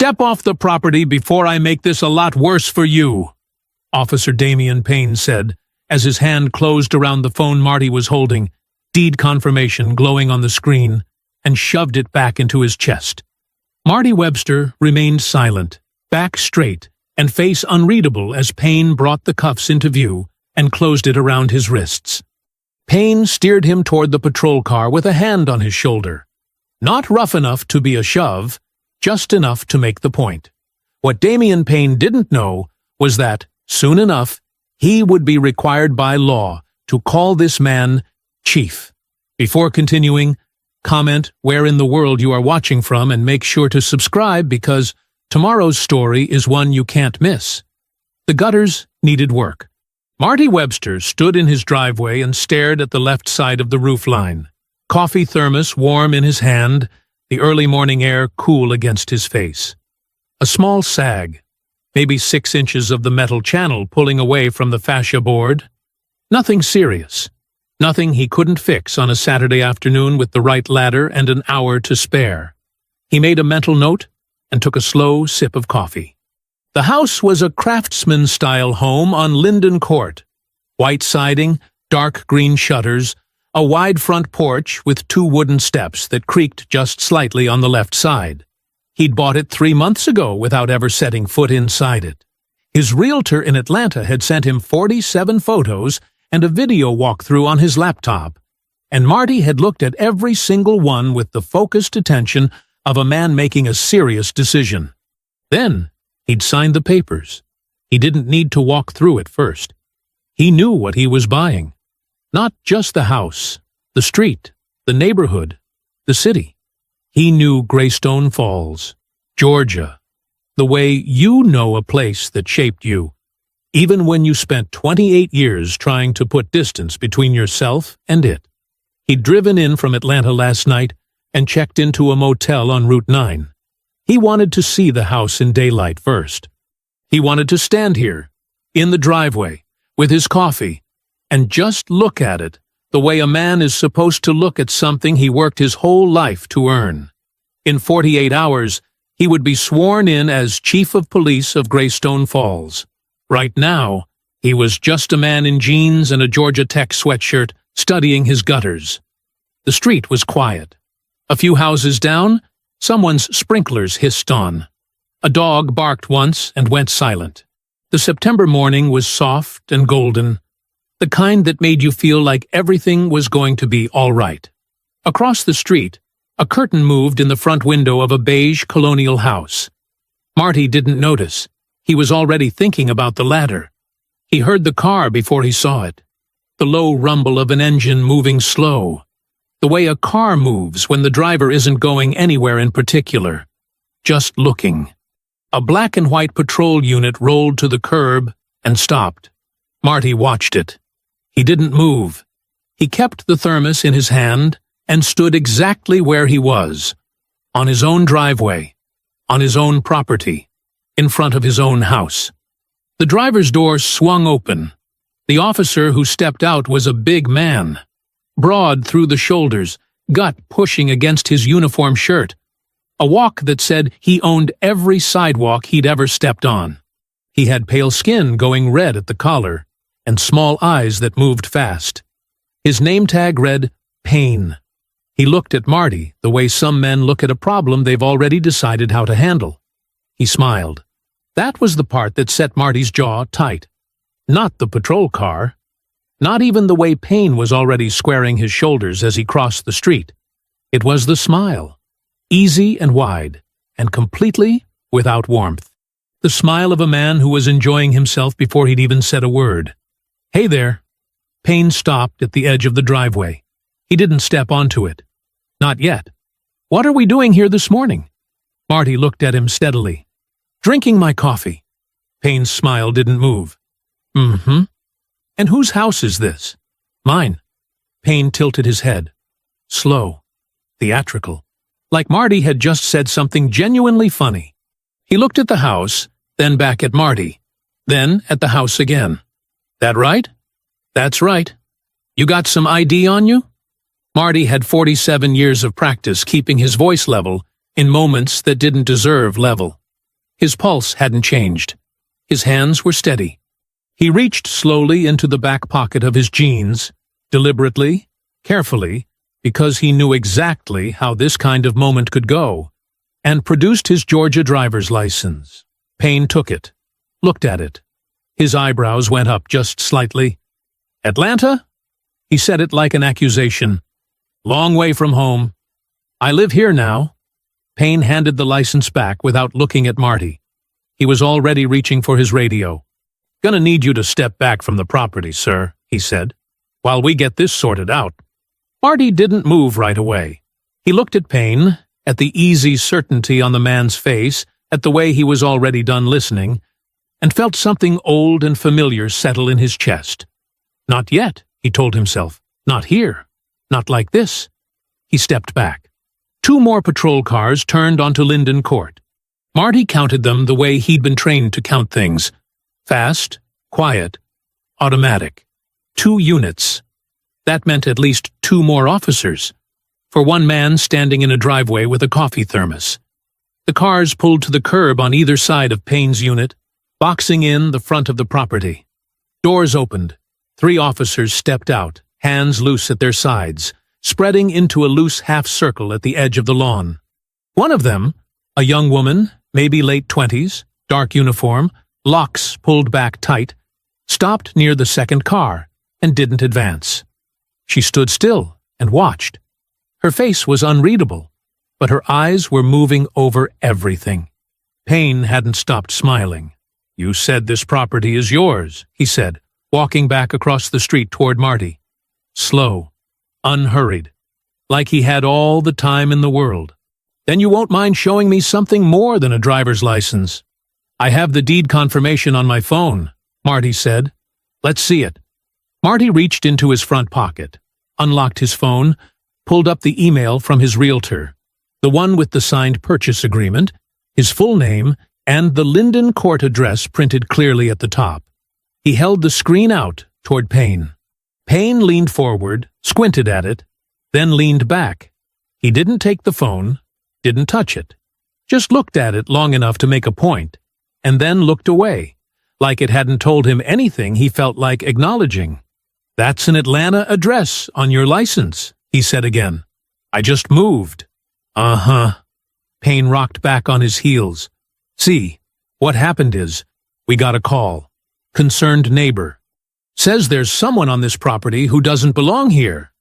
"Step off the property before I make this a lot worse for you," Officer Damian Payne said, as his hand closed around the phone Marty was holding, deed confirmation glowing on the screen, and shoved it back into his chest. Marty Webster remained silent, back straight, and face unreadable as Payne brought the cuffs into view and closed it around his wrists. Payne steered him toward the patrol car with a hand on his shoulder. Not rough enough to be a shove, just enough to make the point. What Damian Payne didn't know was that, soon enough, he would be required by law to call this man Chief. Before continuing, comment where in the world you are watching from and make sure to subscribe because tomorrow's story is one you can't miss. The gutters needed work. Marty Webster stood in his driveway and stared at the left side of the roofline, coffee thermos warm in his hand, the early morning air cool against his face. A small sag, maybe 6 inches of the metal channel pulling away from the fascia board. Nothing serious. Nothing he couldn't fix on a Saturday afternoon with the right ladder and an hour to spare. He made a mental note and took a slow sip of coffee. The house was a craftsman-style home on Linden Court. White siding, dark green shutters, a wide front porch with 2 wooden steps that creaked just slightly on the left side. He'd bought it 3 months ago without ever setting foot inside it. His realtor in Atlanta had sent him 47 photos and a video walkthrough on his laptop, and Marty had looked at every single one with the focused attention of a man making a serious decision. Then, he'd signed the papers. He didn't need to walk through it first. He knew what he was buying. Not just the house, the street, the neighborhood, the city. He knew Greystone Falls, Georgia, the way you know a place that shaped you, even when you spent 28 years trying to put distance between yourself and it. He'd driven in from Atlanta last night and checked into a motel on Route 9. He wanted to see the house in daylight first. He wanted to stand here, in the driveway, with his coffee, and just look at it the way a man is supposed to look at something he worked his whole life to earn. In 48 hours, he would be sworn in as Chief of Police of Greystone Falls. Right now, he was just a man in jeans and a Georgia Tech sweatshirt studying his gutters. The street was quiet. A few houses down, someone's sprinklers hissed on. A dog barked once and went silent. The September morning was soft and golden, the kind that made you feel like everything was going to be all right. Across the street, a curtain moved in the front window of a beige colonial house. Marty didn't notice. He was already thinking about the ladder. He heard the car before he saw it. The low rumble of an engine moving slow. The way a car moves when the driver isn't going anywhere in particular. Just looking. A black and white patrol unit rolled to the curb and stopped. Marty watched it. He didn't move. He kept the thermos in his hand and stood exactly where he was. On his own driveway. On his own property. In front of his own house. The driver's door swung open. The officer who stepped out was a big man. Broad through the shoulders, gut pushing against his uniform shirt. A walk that said he owned every sidewalk he'd ever stepped on. He had pale skin going red at the collar, and small eyes that moved fast. His name tag read, Payne. He looked at Marty the way some men look at a problem they've already decided how to handle. He smiled. That was the part that set Marty's jaw tight. Not the patrol car. Not even the way Payne was already squaring his shoulders as he crossed the street. It was the smile. Easy and wide, and completely without warmth. The smile of a man who was enjoying himself before he'd even said a word. Hey there. Payne stopped at the edge of the driveway. He didn't step onto it. Not yet. What are we doing here this morning? Marty looked at him steadily. Drinking my coffee. Payne's smile didn't move. Mm-hmm. And whose house is this? Mine. Payne tilted his head. Slow. Theatrical. Like Marty had just said something genuinely funny. He looked at the house, then back at Marty, then at the house again. That right? That's right. You got some ID on you? Marty had 47 years of practice keeping his voice level in moments that didn't deserve level. His pulse hadn't changed. His hands were steady. He reached slowly into the back pocket of his jeans, deliberately, carefully, because he knew exactly how this kind of moment could go, and produced his Georgia driver's license. Payne took it, looked at it. His eyebrows went up just slightly. "Atlanta?" He said it like an accusation. "Long way from home. I live here now." Payne handed the license back without looking at Marty. He was already reaching for his radio. "Gonna need you to step back from the property, sir," he said, "while we get this sorted out." Marty didn't move right away. He looked at Payne, at the easy certainty on the man's face, at the way he was already done listening, and felt something old and familiar settle in his chest. Not yet, he told himself. Not here. Not like this. He stepped back. 2 more patrol cars turned onto Linden Court. Marty counted them the way he'd been trained to count things. Fast, quiet, automatic. 2 units. That meant at least 2 more officers, for one man standing in a driveway with a coffee thermos. The cars pulled to the curb on either side of Payne's unit, boxing in the front of the property. Doors opened. 3 officers stepped out, hands loose at their sides, spreading into a loose half-circle at the edge of the lawn. One of them, a young woman, maybe late 20s, dark uniform, locks pulled back tight, stopped near the second car and didn't advance. She stood still and watched. Her face was unreadable, but her eyes were moving over everything. Payne hadn't stopped smiling. "You said this property is yours," he said, walking back across the street toward Marty. Slow, unhurried, like he had all the time in the world. "Then you won't mind showing me something more than a driver's license." "I have the deed confirmation on my phone," Marty said. "Let's see it." Marty reached into his front pocket, unlocked his phone, pulled up the email from his realtor, the one with the signed purchase agreement, his full name, and the Linden Court address printed clearly at the top. He held the screen out toward Payne. Payne leaned forward, squinted at it, then leaned back. He didn't take the phone, didn't touch it, just looked at it long enough to make a point, and then looked away, like it hadn't told him anything he felt like acknowledging. "That's an Atlanta address on your license," he said again. "I just moved." "Uh-huh." Payne rocked back on his heels. "See, what happened is, we got a call. Concerned neighbor. Says there's someone on this property who doesn't belong here."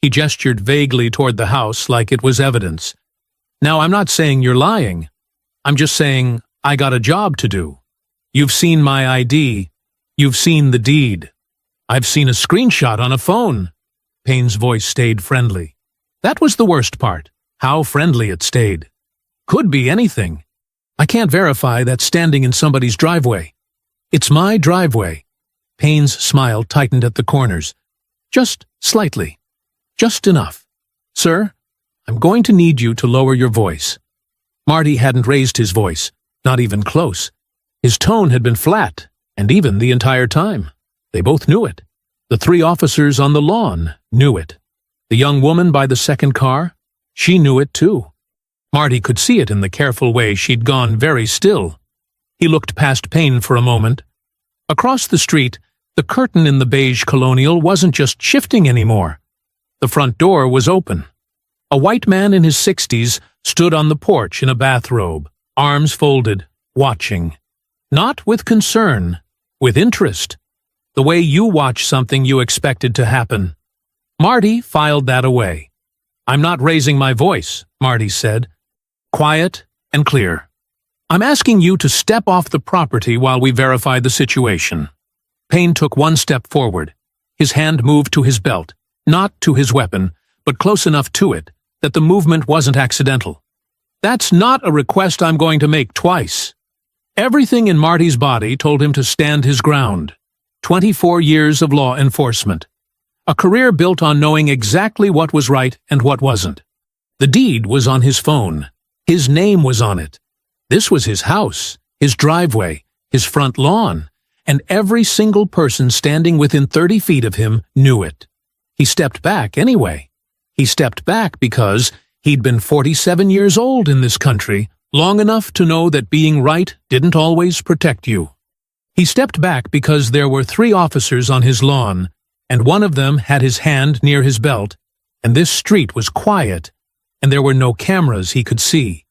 He gestured vaguely toward the house like it was evidence. "Now, I'm not saying you're lying. I'm just saying I got a job to do. You've seen my ID. You've seen the deed. I've seen a screenshot on a phone." Payne's voice stayed friendly. That was the worst part, how friendly it stayed. "Could be anything. I can't verify that standing in somebody's driveway. It's my driveway." Payne's smile tightened at the corners. "Just slightly. Just enough. Sir, I'm going to need you to lower your voice." Marty hadn't raised his voice, not even close. His tone had been flat, and even the entire time. They both knew it. The 3 officers on the lawn knew it. The young woman by the second car, she knew it too. Marty could see it in the careful way she'd gone very still. He looked past Payne for a moment. Across the street, the curtain in the beige colonial wasn't just shifting anymore. The front door was open. A white man in his 60s stood on the porch in a bathrobe, arms folded, watching. Not with concern, with interest. The way you watch something you expected to happen. Marty filed that away. "I'm not raising my voice," Marty said. "Quiet and clear. I'm asking you to step off the property while we verify the situation." Payne took 1 step forward. His hand moved to his belt, not to his weapon, but close enough to it that the movement wasn't accidental. "That's not a request I'm going to make twice." Everything in Marty's body told him to stand his ground. 24 years of law enforcement. A career built on knowing exactly what was right and what wasn't. The deed was on his phone. His name was on it. This was his house, his driveway, his front lawn, and every single person standing within 30 feet of him knew it. He stepped back anyway. He stepped back because he'd been 47 years old in this country, long enough to know that being right didn't always protect you. He stepped back because there were 3 officers on his lawn, and one of them had his hand near his belt, and this street was quiet, and there were no cameras he could see.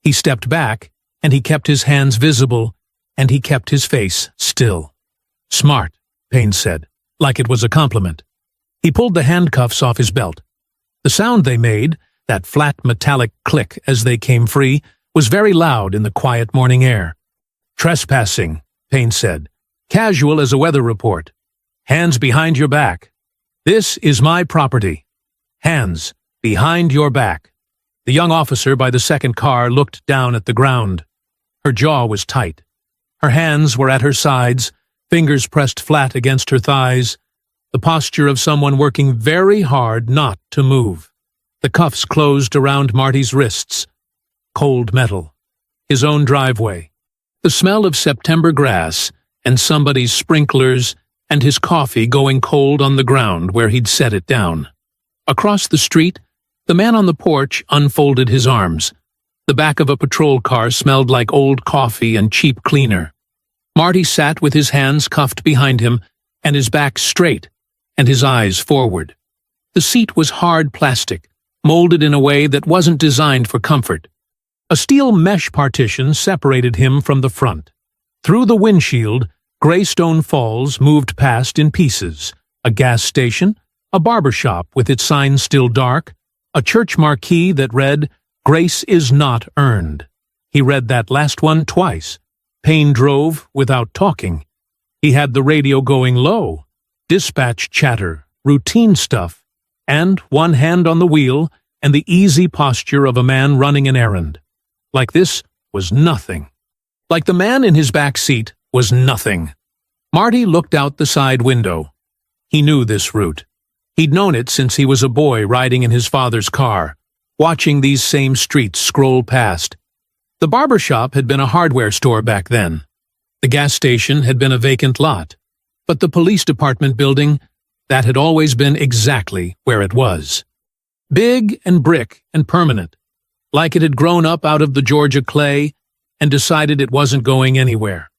He stepped back, and he kept his hands visible, and he kept his face still. "Smart," Payne said, like it was a compliment. He pulled the handcuffs off his belt. The sound they made, that flat metallic click as they came free, was very loud in the quiet morning air. "Trespassing," Payne said, casual as a weather report. "Hands behind your back. This is my property. Hands behind your back." The young officer by the second car looked down at the ground. Her jaw was tight. Her hands were at her sides, fingers pressed flat against her thighs, the posture of someone working very hard not to move. The cuffs closed around Marty's wrists. Cold metal. His own driveway. The smell of September grass and somebody's sprinklers and his coffee going cold on the ground where he'd set it down. Across the street, the man on the porch unfolded his arms. The back of a patrol car smelled like old coffee and cheap cleaner. Marty sat with his hands cuffed behind him and his back straight and his eyes forward. The seat was hard plastic, molded in a way that wasn't designed for comfort. A steel mesh partition separated him from the front. Through the windshield, gray stone falls moved past in pieces, a gas station, a barber shop with its sign still dark, a church marquee that read, "Grace is not earned." He read that last one twice. Payne drove without talking. He had the radio going low, dispatch chatter, routine stuff, and one hand on the wheel and the easy posture of a man running an errand. Like this was nothing. Like the man in his back seat was nothing. Marty looked out the side window. He knew this route. He'd known it since he was a boy riding in his father's car, watching these same streets scroll past. The barber shop had been a hardware store back then. The gas station had been a vacant lot. But the police department building, that had always been exactly where it was. Big and brick and permanent, like it had grown up out of the Georgia clay and decided it wasn't going anywhere.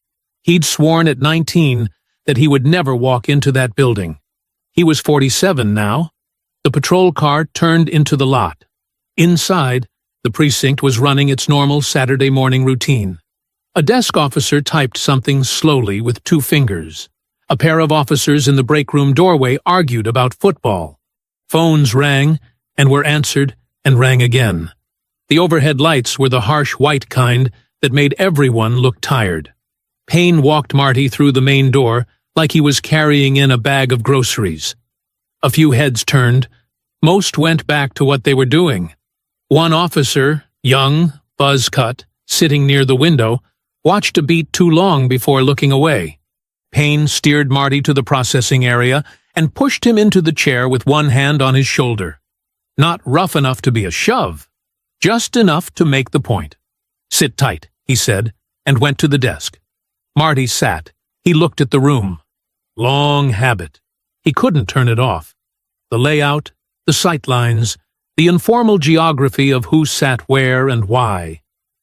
He'd sworn at 19 that he would never walk into that building. He was 47 now. The patrol car turned into the lot. Inside, the precinct was running its normal Saturday morning routine. A desk officer typed something slowly with 2 fingers. A pair of officers in the break room doorway argued about football. Phones rang and were answered and rang again. The overhead lights were the harsh white kind that made everyone look tired. Payne walked Marty through the main door like he was carrying in a bag of groceries. A few heads turned. Most went back to what they were doing. One officer, young, buzz-cut, sitting near the window, watched a beat too long before looking away. Payne steered Marty to the processing area and pushed him into the chair with one hand on his shoulder. Not rough enough to be a shove, just enough to make the point. "Sit tight," he said, and went to the desk. Marty sat. He looked at the room. Long habit. He couldn't turn it off. The layout, the sight lines, the informal geography of who sat where and why.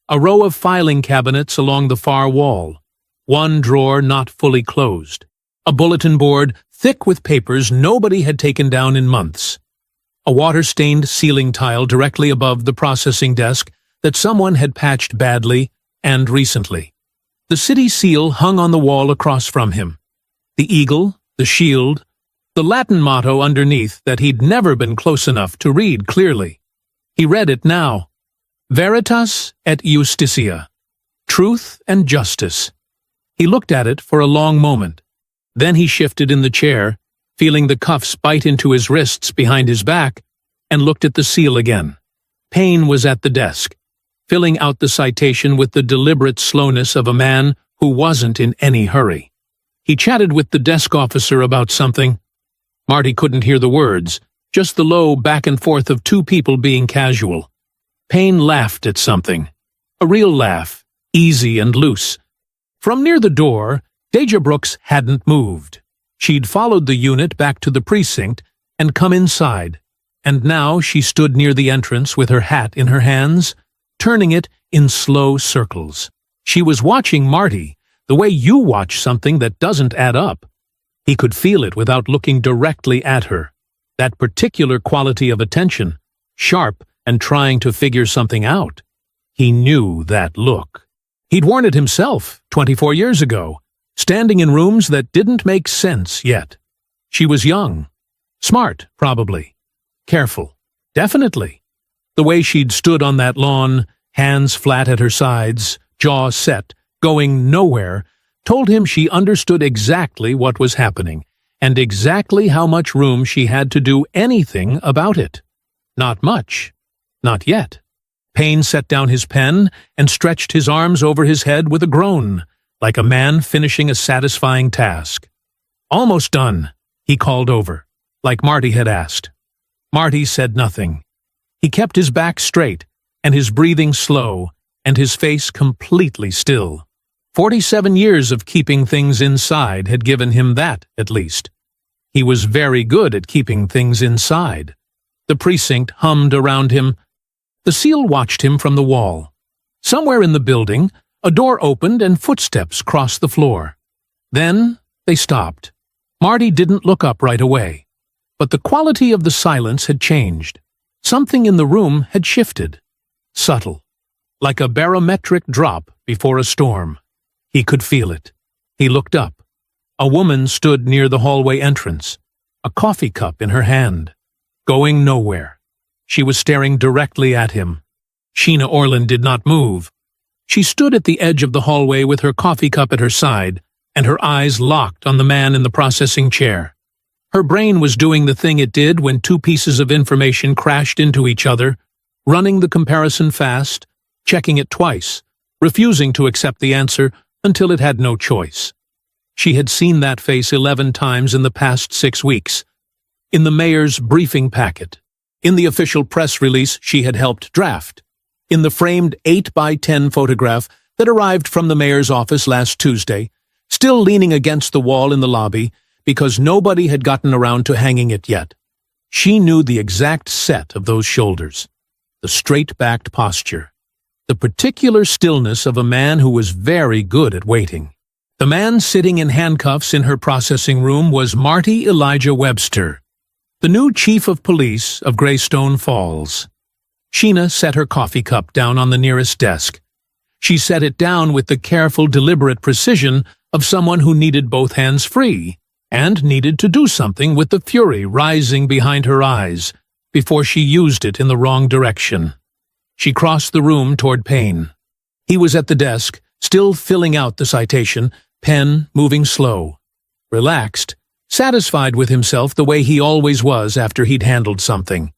A row of filing cabinets along the far wall. One drawer not fully closed. A bulletin board thick with papers nobody had taken down in months. A water-stained ceiling tile directly above the processing desk that someone had patched badly and recently. The city seal hung on the wall across from him. The eagle, the shield, the Latin motto underneath that he'd never been close enough to read clearly. He read it now. Veritas et Justitia. Truth and justice. He looked at it for a long moment. Then he shifted in the chair, feeling the cuffs bite into his wrists behind his back, and looked at the seal again. Payne was at the desk, filling out the citation with the deliberate slowness of a man who wasn't in any hurry. He chatted with the desk officer about something. Marty couldn't hear the words, just the low back and forth of 2 people being casual. Payne laughed at something. A real laugh, easy and loose. From near the door, Deja Brooks hadn't moved. She'd followed the unit back to the precinct and come inside, and now she stood near the entrance with her hat in her hands, turning it in slow circles. She was watching Marty, the way you watch something that doesn't add up. He could feel it without looking directly at her. That particular quality of attention, sharp and trying to figure something out. He knew that look. He'd worn it himself 24 years ago, standing in rooms that didn't make sense yet. She was young. Smart, probably. Careful. Definitely. The way she'd stood on that lawn, hands flat at her sides, jaw set, going nowhere, told him she understood exactly what was happening, and exactly how much room she had to do anything about it. Not much. Not yet. Payne set down his pen and stretched his arms over his head with a groan, like a man finishing a satisfying task. Almost done, he called over, like Marty had asked. Marty said nothing. He kept his back straight, and his breathing slow, and his face completely still. 47 years of keeping things inside had given him that, at least. He was very good at keeping things inside. The precinct hummed around him. The SEAL watched him from the wall. Somewhere in the building, a door opened and footsteps crossed the floor. Then they stopped. Marty didn't look up right away. But the quality of the silence had changed. Something in the room had shifted. Subtle. Like a barometric drop before a storm. He could feel it. He looked up. A woman stood near the hallway entrance, a coffee cup in her hand. Going nowhere. She was staring directly at him. Sheena Orland did not move. She stood at the edge of the hallway with her coffee cup at her side, and her eyes locked on the man in the processing chair. Her brain was doing the thing it did when two pieces of information crashed into each other, running the comparison fast, checking it twice, refusing to accept the answer until it had no choice. She had seen that face 11 times in the past 6 weeks. In the mayor's briefing packet. In the official press release she had helped draft. In the framed 8x10 photograph that arrived from the mayor's office last Tuesday, still leaning against the wall in the lobby because nobody had gotten around to hanging it yet. She knew the exact set of those shoulders. The straight-backed posture. The particular stillness of a man who was very good at waiting. The man sitting in handcuffs in her processing room was Marty Elijah Webster, the new chief of police of Greystone Falls. Sheena set her coffee cup down on the nearest desk. She set it down with the careful, deliberate precision of someone who needed both hands free and needed to do something with the fury rising behind her eyes before she used it in the wrong direction. She crossed the room toward Payne. He was at the desk, still filling out the citation, pen moving slow. Relaxed, satisfied with himself the way he always was after he'd handled something.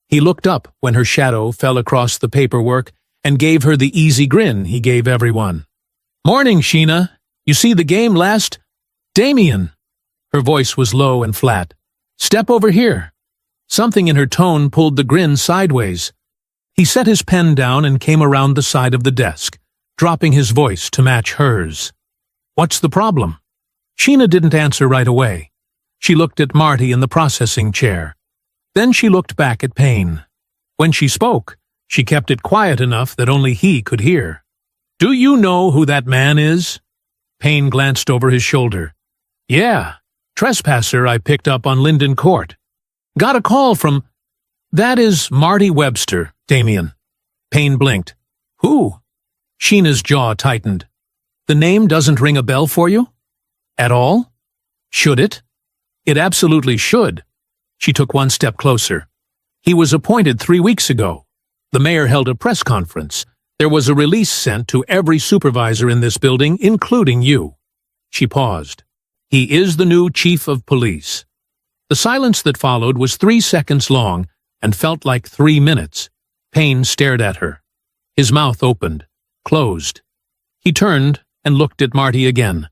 He looked up when her shadow fell across the paperwork and gave her the easy grin he gave everyone. "Morning, Sheena. You see the game last? Damien." Her voice was low and flat. "Step over here." Something in her tone pulled the grin sideways. He set his pen down and came around the side of the desk, dropping his voice to match hers. "What's the problem?" Sheena didn't answer right away. She looked at Marty in the processing chair. Then she looked back at Payne. When she spoke, she kept it quiet enough that only he could hear. "Do you know who that man is?" Payne glanced over his shoulder. "Yeah, trespasser I picked up on Linden Court. Got a call from—" "That is Marty Webster, Damien." Payne blinked. "Who?" Sheena's jaw tightened. "The name doesn't ring a bell for you?" "At all?" "Should it?" "It absolutely should." She took one step closer. "He was appointed 3 weeks ago. The mayor held a press conference. There was a release sent to every supervisor in this building, including you." She paused. "He is the new chief of police." The silence that followed was 3 seconds long and felt like 3 minutes. Payne stared at her. His mouth opened, closed. He turned and looked at Marty again.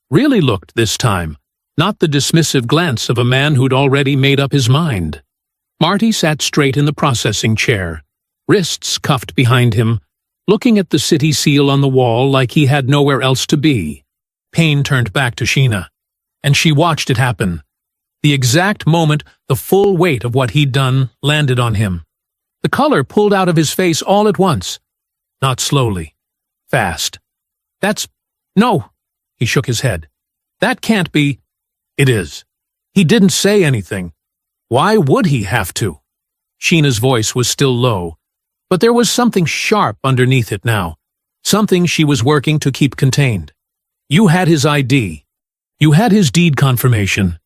Really looked this time, not the dismissive glance of a man who'd already made up his mind. Marty sat straight in the processing chair, wrists cuffed behind him, looking at the city seal on the wall like he had nowhere else to be. Payne turned back to Sheena, and she watched it happen. The exact moment the full weight of what he'd done landed on him. The color pulled out of his face all at once. not slowly. Fast. No, he shook his head. That can't be. It is. He didn't say anything. Why would he have to? Sheena's voice was still low, but there was something sharp underneath it now, something she was working to keep contained. You had his ID. You had his deed confirmation.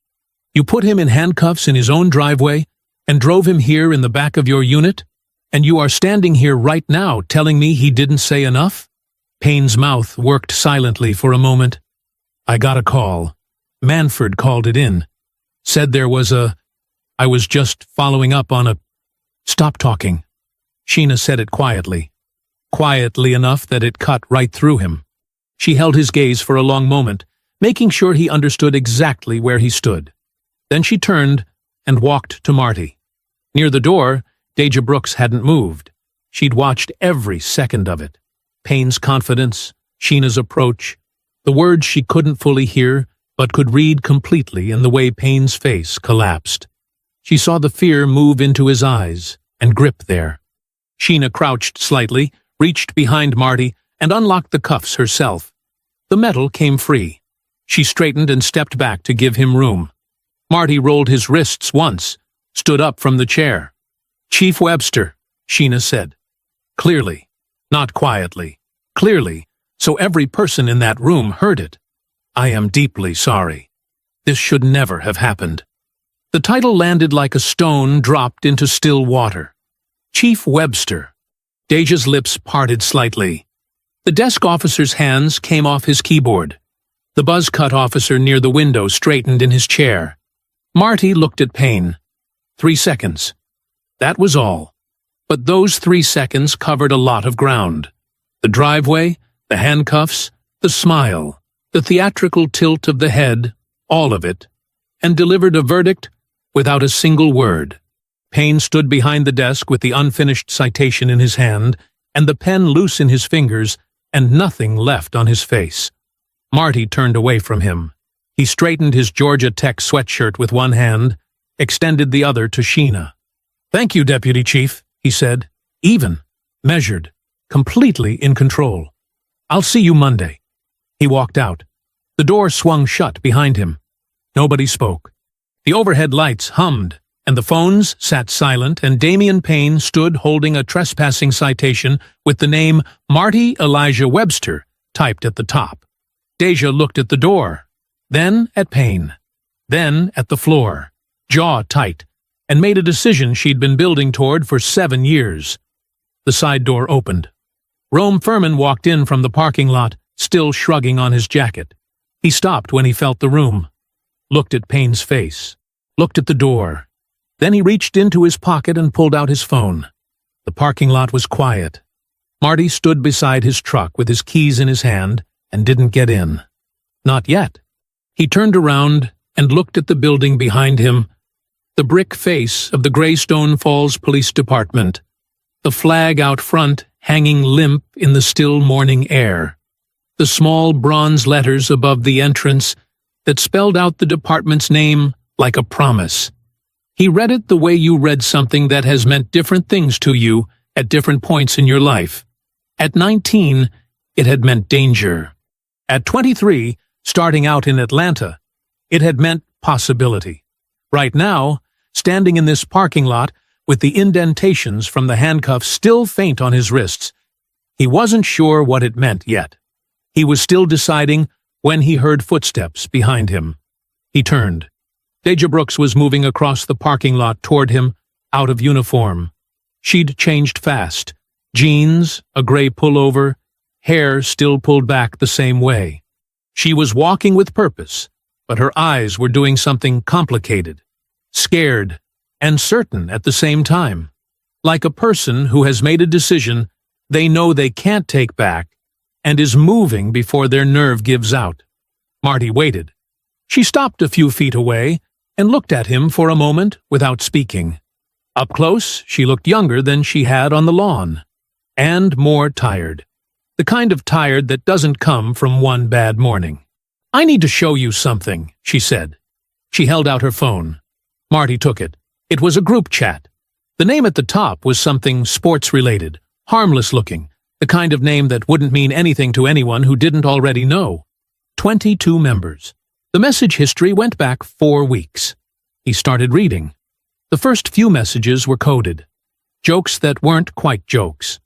You put him in handcuffs in his own driveway and drove him here in the back of your unit, and you are standing here right now telling me he didn't say enough? Payne's mouth worked silently for a moment. I got a call. Manford called it in. Said there was I was just following up on a... Stop talking. Sheena said it quietly. Quietly enough that it cut right through him. She held his gaze for a long moment, making sure he understood exactly where he stood. Then she turned and walked to Marty. Near the door, Deja Brooks hadn't moved. She'd watched every second of it. Payne's confidence, Sheena's approach, the words she couldn't fully hear but could read completely in the way Payne's face collapsed. She saw the fear move into his eyes and grip there. Sheena crouched slightly, reached behind Marty, and unlocked the cuffs herself. The metal came free. She straightened and stepped back to give him room. Marty rolled his wrists once, stood up from the chair. Chief Webster, Sheena said. Clearly, not quietly, clearly, so every person in that room heard it. I am deeply sorry. This should never have happened. The title landed like a stone dropped into still water. Chief Webster. Deja's lips parted slightly. The desk officer's hands came off his keyboard. The buzz-cut officer near the window straightened in his chair. Marty looked at Payne. 3 seconds. That was all. But those 3 seconds covered a lot of ground. The driveway, the handcuffs, the smile, the theatrical tilt of the head, all of it, and delivered a verdict without a single word. Payne stood behind the desk with the unfinished citation in his hand and the pen loose in his fingers and nothing left on his face. Marty turned away from him. He straightened his Georgia Tech sweatshirt with one hand, extended the other to Sheena. Thank you, Deputy Chief, he said, even, measured, completely in control. I'll see you Monday. He walked out. The door swung shut behind him. Nobody spoke. The overhead lights hummed, and the phones sat silent, and Damian Payne stood holding a trespassing citation with the name Marty Elijah Webster typed at the top. Deja looked at the door, then at Payne, then at the floor, jaw tight, and made a decision she'd been building toward for 7 years. The side door opened. Rome Furman walked in from the parking lot, still shrugging on his jacket. He stopped when he felt the room, looked at Payne's face, looked at the door. Then he reached into his pocket and pulled out his phone. The parking lot was quiet. Marty stood beside his truck with his keys in his hand and didn't get in. Not yet. He turned around and looked at the building behind him, the brick face of the Greystone Falls Police Department, the flag out front hanging limp in the still morning air, the small bronze letters above the entrance that spelled out the department's name like a promise. He read it the way you read something that has meant different things to you at different points in your life. At 19, it had meant danger. At 23, starting out in Atlanta, it had meant possibility. Right now, standing in this parking lot with the indentations from the handcuffs still faint on his wrists, he wasn't sure what it meant yet. He was still deciding when he heard footsteps behind him. He turned. Deja Brooks was moving across the parking lot toward him, out of uniform. She'd changed fast. Jeans, a gray pullover, hair still pulled back the same way. She was walking with purpose, but her eyes were doing something complicated, scared, and certain at the same time. Like a person who has made a decision they know they can't take back and is moving before their nerve gives out. Marty waited. She stopped a few feet away and looked at him for a moment without speaking. Up close, she looked younger than she had on the lawn, and more tired. The kind of tired that doesn't come from one bad morning. I need to show you something, she said. She held out her phone. Marty took it. It was a group chat. The name at the top was something sports-related, harmless-looking, the kind of name that wouldn't mean anything to anyone who didn't already know. 22 members. The message history went back 4 weeks. He started reading. The first few messages were coded. Jokes that weren't quite jokes.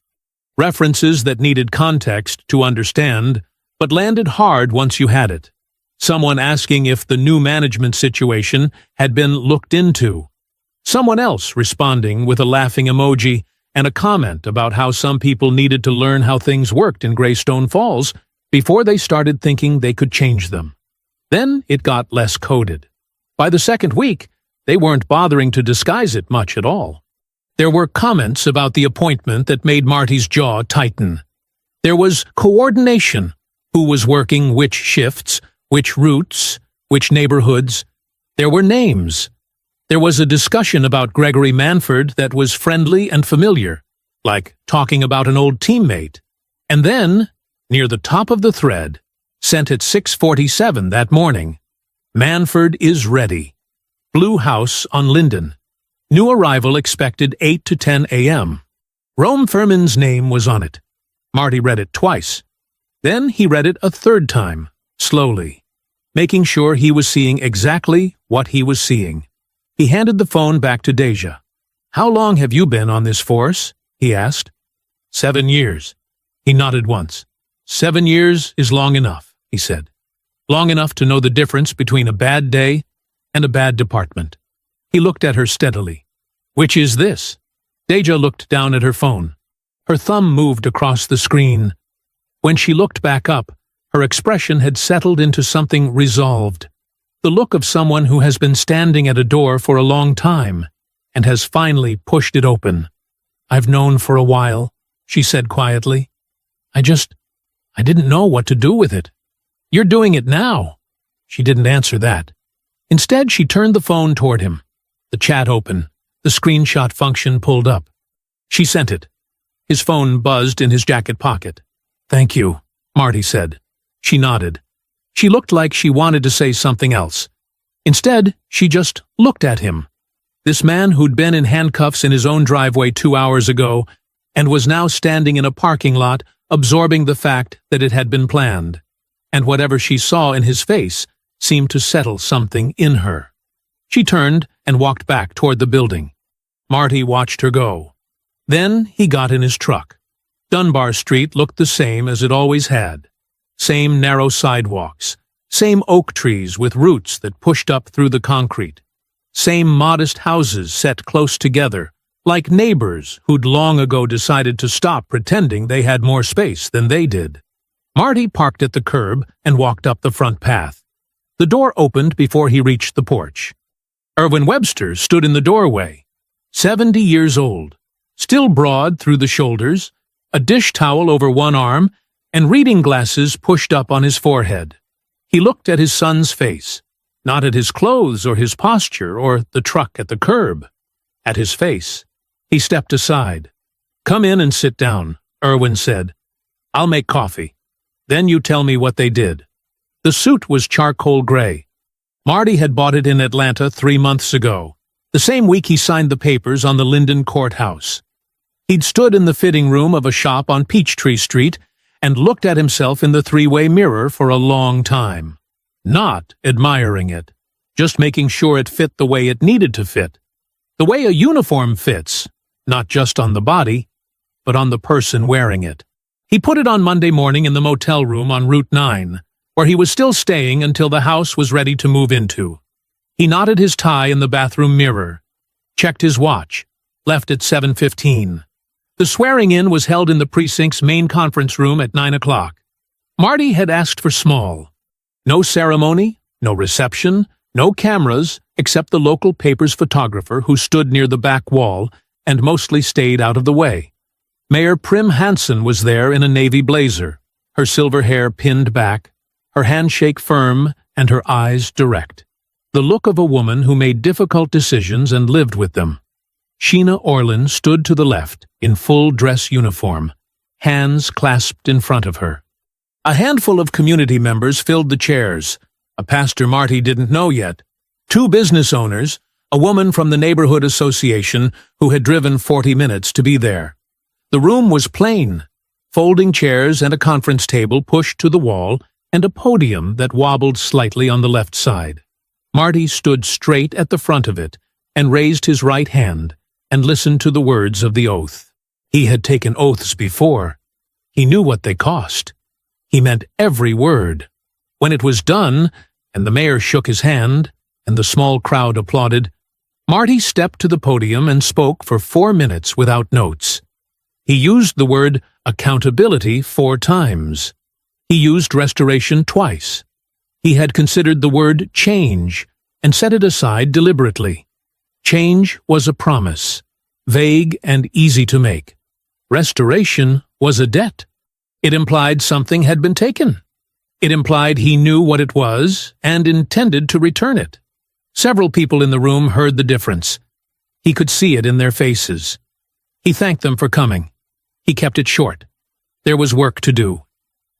References that needed context to understand, but landed hard once you had it. Someone asking if the new management situation had been looked into. Someone else responding with a laughing emoji and a comment about how some people needed to learn how things worked in Greystone Falls before they started thinking they could change them. Then it got less coded. By the second week, they weren't bothering to disguise it much at all. There were comments about the appointment that made Marty's jaw tighten. There was coordination, who was working which shifts, which routes, which neighborhoods. There were names. There was a discussion about Gregory Manford that was friendly and familiar, like talking about an old teammate. And then, near the top of the thread, sent at 6:47 that morning, Manford is ready. Blue House on Linden. New arrival expected 8 to 10 a.m. Rome Furman's name was on it. Marty read it twice. Then he read it a third time, slowly, making sure he was seeing exactly what he was seeing. He handed the phone back to Deja. "How long have you been on this force?" he asked. 7 years. He nodded once. 7 years is long enough, he said. Long enough to know the difference between a bad day and a bad department. He looked at her steadily. "Which is this?" Deja looked down at her phone. Her thumb moved across the screen. When she looked back up, her expression had settled into something resolved. The look of someone who has been standing at a door for a long time and has finally pushed it open. "I've known for a while," she said quietly. I didn't know what to do with it." "You're doing it now." She didn't answer that. Instead, she turned the phone toward him. The chat open, the screenshot function pulled up. She sent it. His phone buzzed in his jacket pocket. "Thank you," Marty said. She nodded. She looked like she wanted to say something else. Instead, she just looked at him. This man who'd been in handcuffs in his own driveway 2 hours ago and was now standing in a parking lot absorbing the fact that it had been planned. And whatever she saw in his face seemed to settle something in her. She turned and walked back toward the building. Marty watched her go. Then he got in his truck. Dunbar Street looked the same as it always had. Same narrow sidewalks, same oak trees with roots that pushed up through the concrete, same modest houses set close together, like neighbors who'd long ago decided to stop pretending they had more space than they did. Marty parked at the curb and walked up the front path. The door opened before he reached the porch. Irwin Webster stood in the doorway, 70 years old, still broad through the shoulders, a dish towel over one arm, and reading glasses pushed up on his forehead. He looked at his son's face, not at his clothes or his posture or the truck at the curb. At his face. He stepped aside. "Come in and sit down," Irwin said. "I'll make coffee. Then you tell me what they did." The suit was charcoal gray. Marty had bought it in Atlanta 3 months ago, the same week he signed the papers on the Linden courthouse. He'd stood in the fitting room of a shop on Peachtree Street and looked at himself in the three-way mirror for a long time. Not admiring it, just making sure it fit the way it needed to fit. The way a uniform fits, not just on the body, but on the person wearing it. He put it on Monday morning in the motel room on Route 9, where he was still staying until the house was ready to move into. He knotted his tie in the bathroom mirror, checked his watch, left at 7:15. The swearing-in was held in the precinct's main conference room at 9 o'clock. Marty had asked for small. No ceremony, no reception, no cameras, except the local paper's photographer who stood near the back wall and mostly stayed out of the way. Mayor Prim Hansen was there in a navy blazer, her silver hair pinned back, her handshake firm and her eyes direct. The look of a woman who made difficult decisions and lived with them. Sheena Orlin stood to the left, in full dress uniform, hands clasped in front of her. A handful of community members filled the chairs, a pastor Marty didn't know yet, 2 business owners, a woman from the neighborhood association who had driven 40 minutes to be there. The room was plain, folding chairs and a conference table pushed to the wall, and a podium that wobbled slightly on the left side. Marty stood straight at the front of it and raised his right hand and listened to the words of the oath. He had taken oaths before. He knew what they cost. He meant every word. When it was done, and the mayor shook his hand, and the small crowd applauded, Marty stepped to the podium and spoke for 4 minutes without notes. He used the word accountability 4 times. He used restoration twice. He had considered the word change and set it aside deliberately. Change was a promise, vague and easy to make. Restoration was a debt. It implied something had been taken. It implied he knew what it was and intended to return it. Several people in the room heard the difference. He could see it in their faces. He thanked them for coming. He kept it short. There was work to do.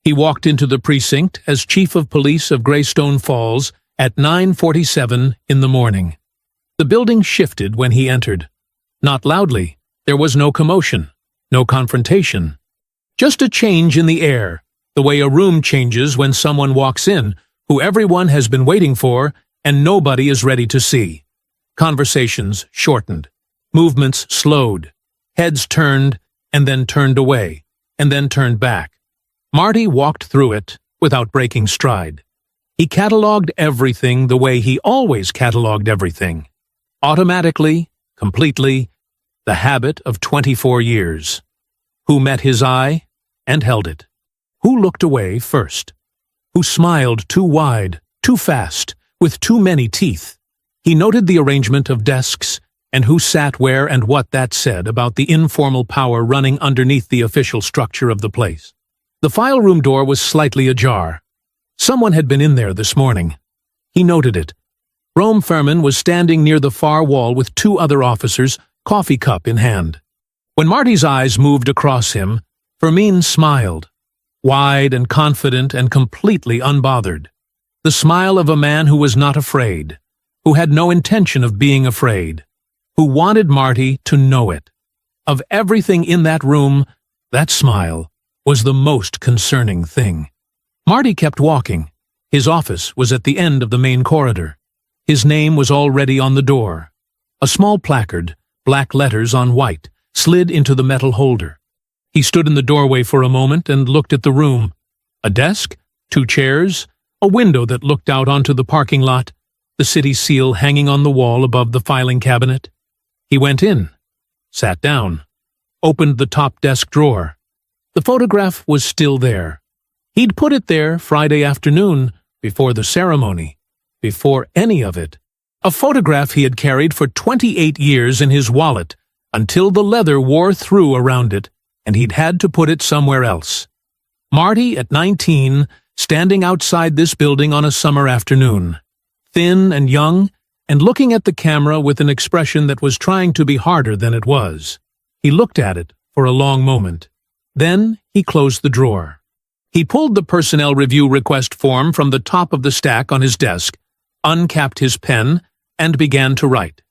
He walked into the precinct as Chief of Police of Greystone Falls at 9:47 in the morning. The building shifted when he entered. Not loudly. There was no commotion, no confrontation. Just a change in the air, the way a room changes when someone walks in, who everyone has been waiting for and nobody is ready to see. Conversations shortened. Movements slowed. Heads turned and then turned away, and then turned back. Marty walked through it without breaking stride. He catalogued everything the way he always catalogued everything. Automatically, completely, the habit of 24 years. Who met his eye and held it? Who looked away first? Who smiled too wide, too fast, with too many teeth? He noted the arrangement of desks and who sat where and what that said about the informal power running underneath the official structure of the place. The file room door was slightly ajar. Someone had been in there this morning. He noted it. Rome Furman was standing near the far wall with 2 other officers, coffee cup in hand. When Marty's eyes moved across him, Fermin smiled, wide and confident and completely unbothered. The smile of a man who was not afraid, who had no intention of being afraid, who wanted Marty to know it. Of everything in that room, that smile was the most concerning thing. Marty kept walking. His office was at the end of the main corridor. His name was already on the door. A small placard, black letters on white, slid into the metal holder. He stood in the doorway for a moment and looked at the room. A desk, 2 chairs, a window that looked out onto the parking lot, the city seal hanging on the wall above the filing cabinet. He went in, sat down, opened the top desk drawer. The photograph was still there. He'd put it there Friday afternoon, before the ceremony, before any of it. A photograph he had carried for 28 years in his wallet, until the leather wore through around it, and he'd had to put it somewhere else. Marty, at 19, standing outside this building on a summer afternoon, thin and young, and looking at the camera with an expression that was trying to be harder than it was. He looked at it for a long moment. Then he closed the drawer. He pulled the personnel review request form from the top of the stack on his desk, uncapped his pen, and began to write.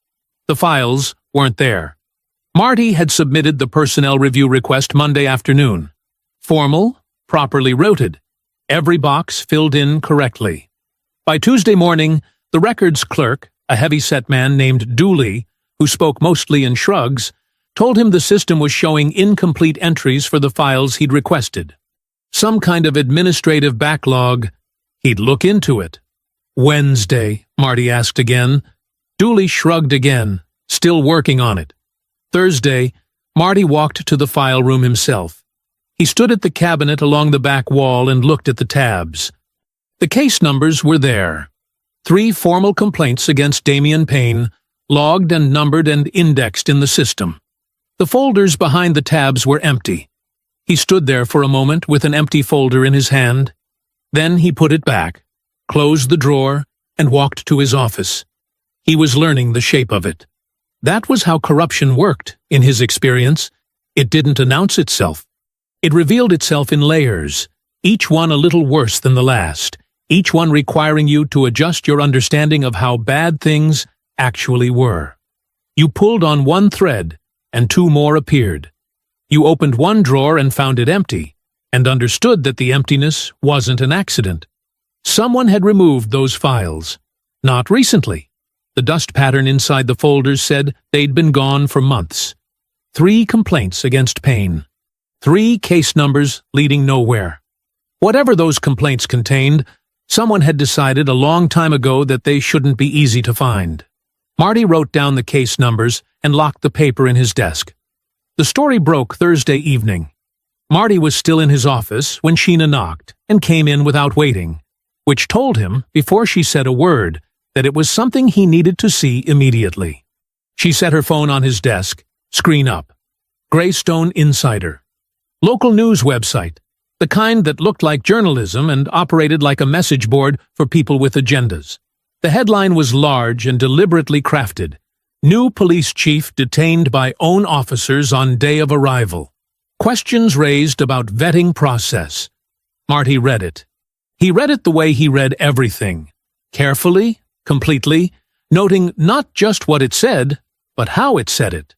The files weren't there. Marty had submitted the personnel review request Monday afternoon. Formal, properly roted. Every box filled in correctly. By Tuesday morning, the records clerk, a heavy-set man named Dooley, who spoke mostly in shrugs, told him the system was showing incomplete entries for the files he'd requested. Some kind of administrative backlog. He'd look into it. Wednesday, Marty asked again. Dooley shrugged again, still working on it. Thursday, Marty walked to the file room himself. He stood at the cabinet along the back wall and looked at the tabs. The case numbers were there. 3 formal complaints against Damien Payne, logged and numbered and indexed in the system. The folders behind the tabs were empty. He stood there for a moment with an empty folder in his hand. Then he put it back, closed the drawer, and walked to his office. He was learning the shape of it. That was how corruption worked, in his experience. It didn't announce itself. It revealed itself in layers, each one a little worse than the last, each one requiring you to adjust your understanding of how bad things actually were. You pulled on one thread, and 2 more appeared. You opened one drawer and found it empty, and understood that the emptiness wasn't an accident. Someone had removed those files. Not recently. The dust pattern inside the folders said they'd been gone for months. 3 complaints against Payne. 3 case numbers leading nowhere. Whatever those complaints contained, someone had decided a long time ago that they shouldn't be easy to find. Marty wrote down the case numbers and locked the paper in his desk. The story broke Thursday evening. Marty was still in his office when Sheena knocked and came in without waiting, which told him, before she said a word, that it was something he needed to see immediately. She set her phone on his desk, screen up. Greystone Insider. Local news website, the kind that looked like journalism and operated like a message board for people with agendas. The headline was large and deliberately crafted. New police chief detained by own officers on day of arrival. Questions raised about vetting process. Marty read it. He read it the way he read everything. Carefully, completely, noting not just what it said, but how it said it.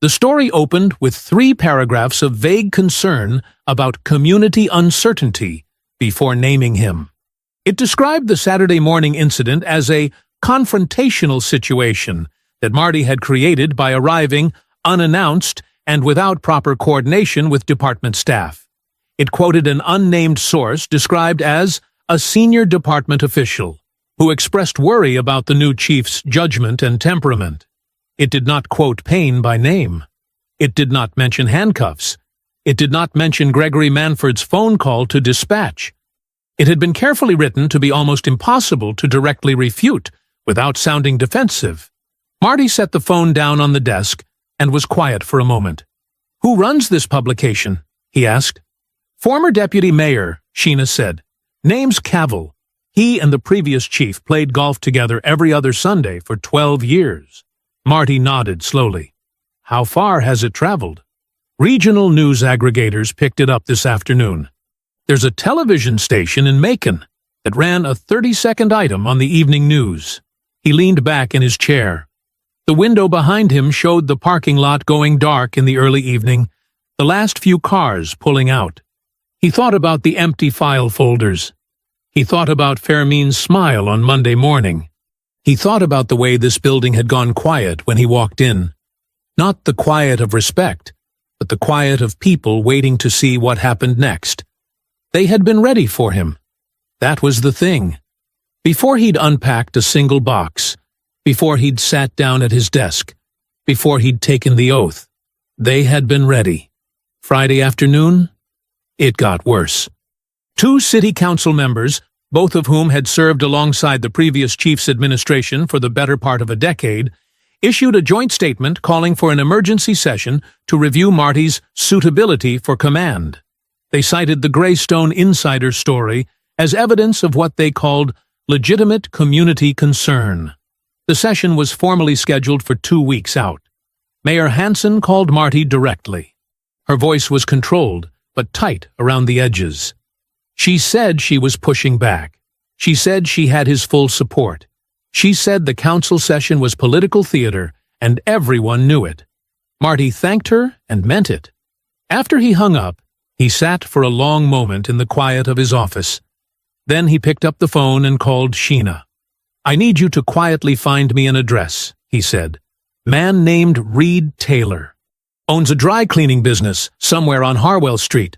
The story opened with 3 paragraphs of vague concern about community uncertainty before naming him. It described the Saturday morning incident as a confrontational situation that Marty had created by arriving unannounced and without proper coordination with department staff. It quoted an unnamed source described as a senior department official who expressed worry about the new chief's judgment and temperament. It did not quote Payne by name. It did not mention handcuffs. It did not mention Gregory Manford's phone call to dispatch. It had been carefully written to be almost impossible to directly refute without sounding defensive. Marty set the phone down on the desk and was quiet for a moment. "Who runs this publication?" he asked. "Former deputy mayor," Sheena said. "Name's Cavill. He and the previous chief played golf together every other Sunday for 12 years. Marty nodded slowly. "How far has it traveled?" "Regional news aggregators picked it up this afternoon. There's a television station in Macon that ran a 30-second item on the evening news." He leaned back in his chair. The window behind him showed the parking lot going dark in the early evening, the last few cars pulling out. He thought about the empty file folders. He thought about Fermin's smile on Monday morning. He thought about the way this building had gone quiet when he walked in. Not the quiet of respect, but the quiet of people waiting to see what happened next. They had been ready for him. That was the thing. Before he'd unpacked a single box, before he'd sat down at his desk, before he'd taken the oath, they had been ready. Friday afternoon, it got worse. 2 city council members, both of whom had served alongside the previous chief's administration for the better part of a decade, issued a joint statement calling for an emergency session to review Marty's suitability for command. They cited the Greystone Insider story as evidence of what they called legitimate community concern. The session was formally scheduled for 2 weeks out. Mayor Hanson called Marty directly. Her voice was controlled, but tight around the edges. She said she was pushing back. She said she had his full support. She said the council session was political theater, and everyone knew it. Marty thanked her and meant it. After he hung up, he sat for a long moment in the quiet of his office. Then he picked up the phone and called Sheena. "I need you to quietly find me an address," he said. "Man named Reed Taylor. Owns a dry cleaning business somewhere on Harwell Street."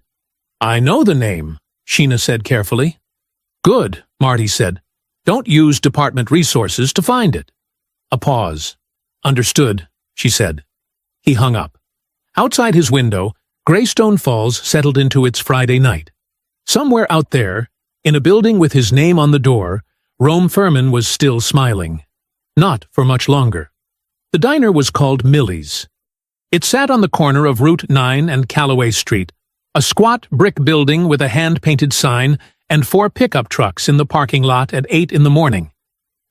"I know the name," Sheena said carefully. "Good," Marty said. "Don't use department resources to find it." A pause. "Understood," she said. He hung up. Outside his window, Greystone Falls settled into its Friday night. Somewhere out there, in a building with his name on the door, Rome Furman was still smiling. Not for much longer. The diner was called Millie's. It sat on the corner of Route 9 and Callaway Street, a squat brick building with a hand-painted sign and 4 pickup trucks in the parking lot at 8 in the morning.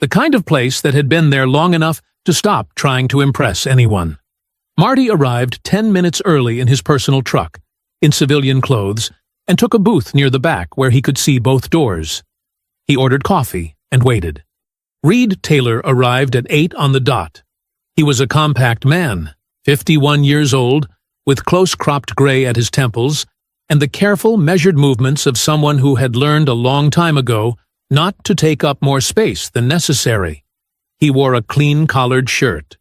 The kind of place that had been there long enough to stop trying to impress anyone. Marty arrived 10 minutes early in his personal truck, in civilian clothes, and took a booth near the back where he could see both doors. He ordered coffee and waited. Reed Taylor arrived at 8 on the dot. He was a compact man, 51 years old, with close-cropped gray at his temples and the careful, measured movements of someone who had learned a long time ago not to take up more space than necessary. He wore a clean-collared shirt.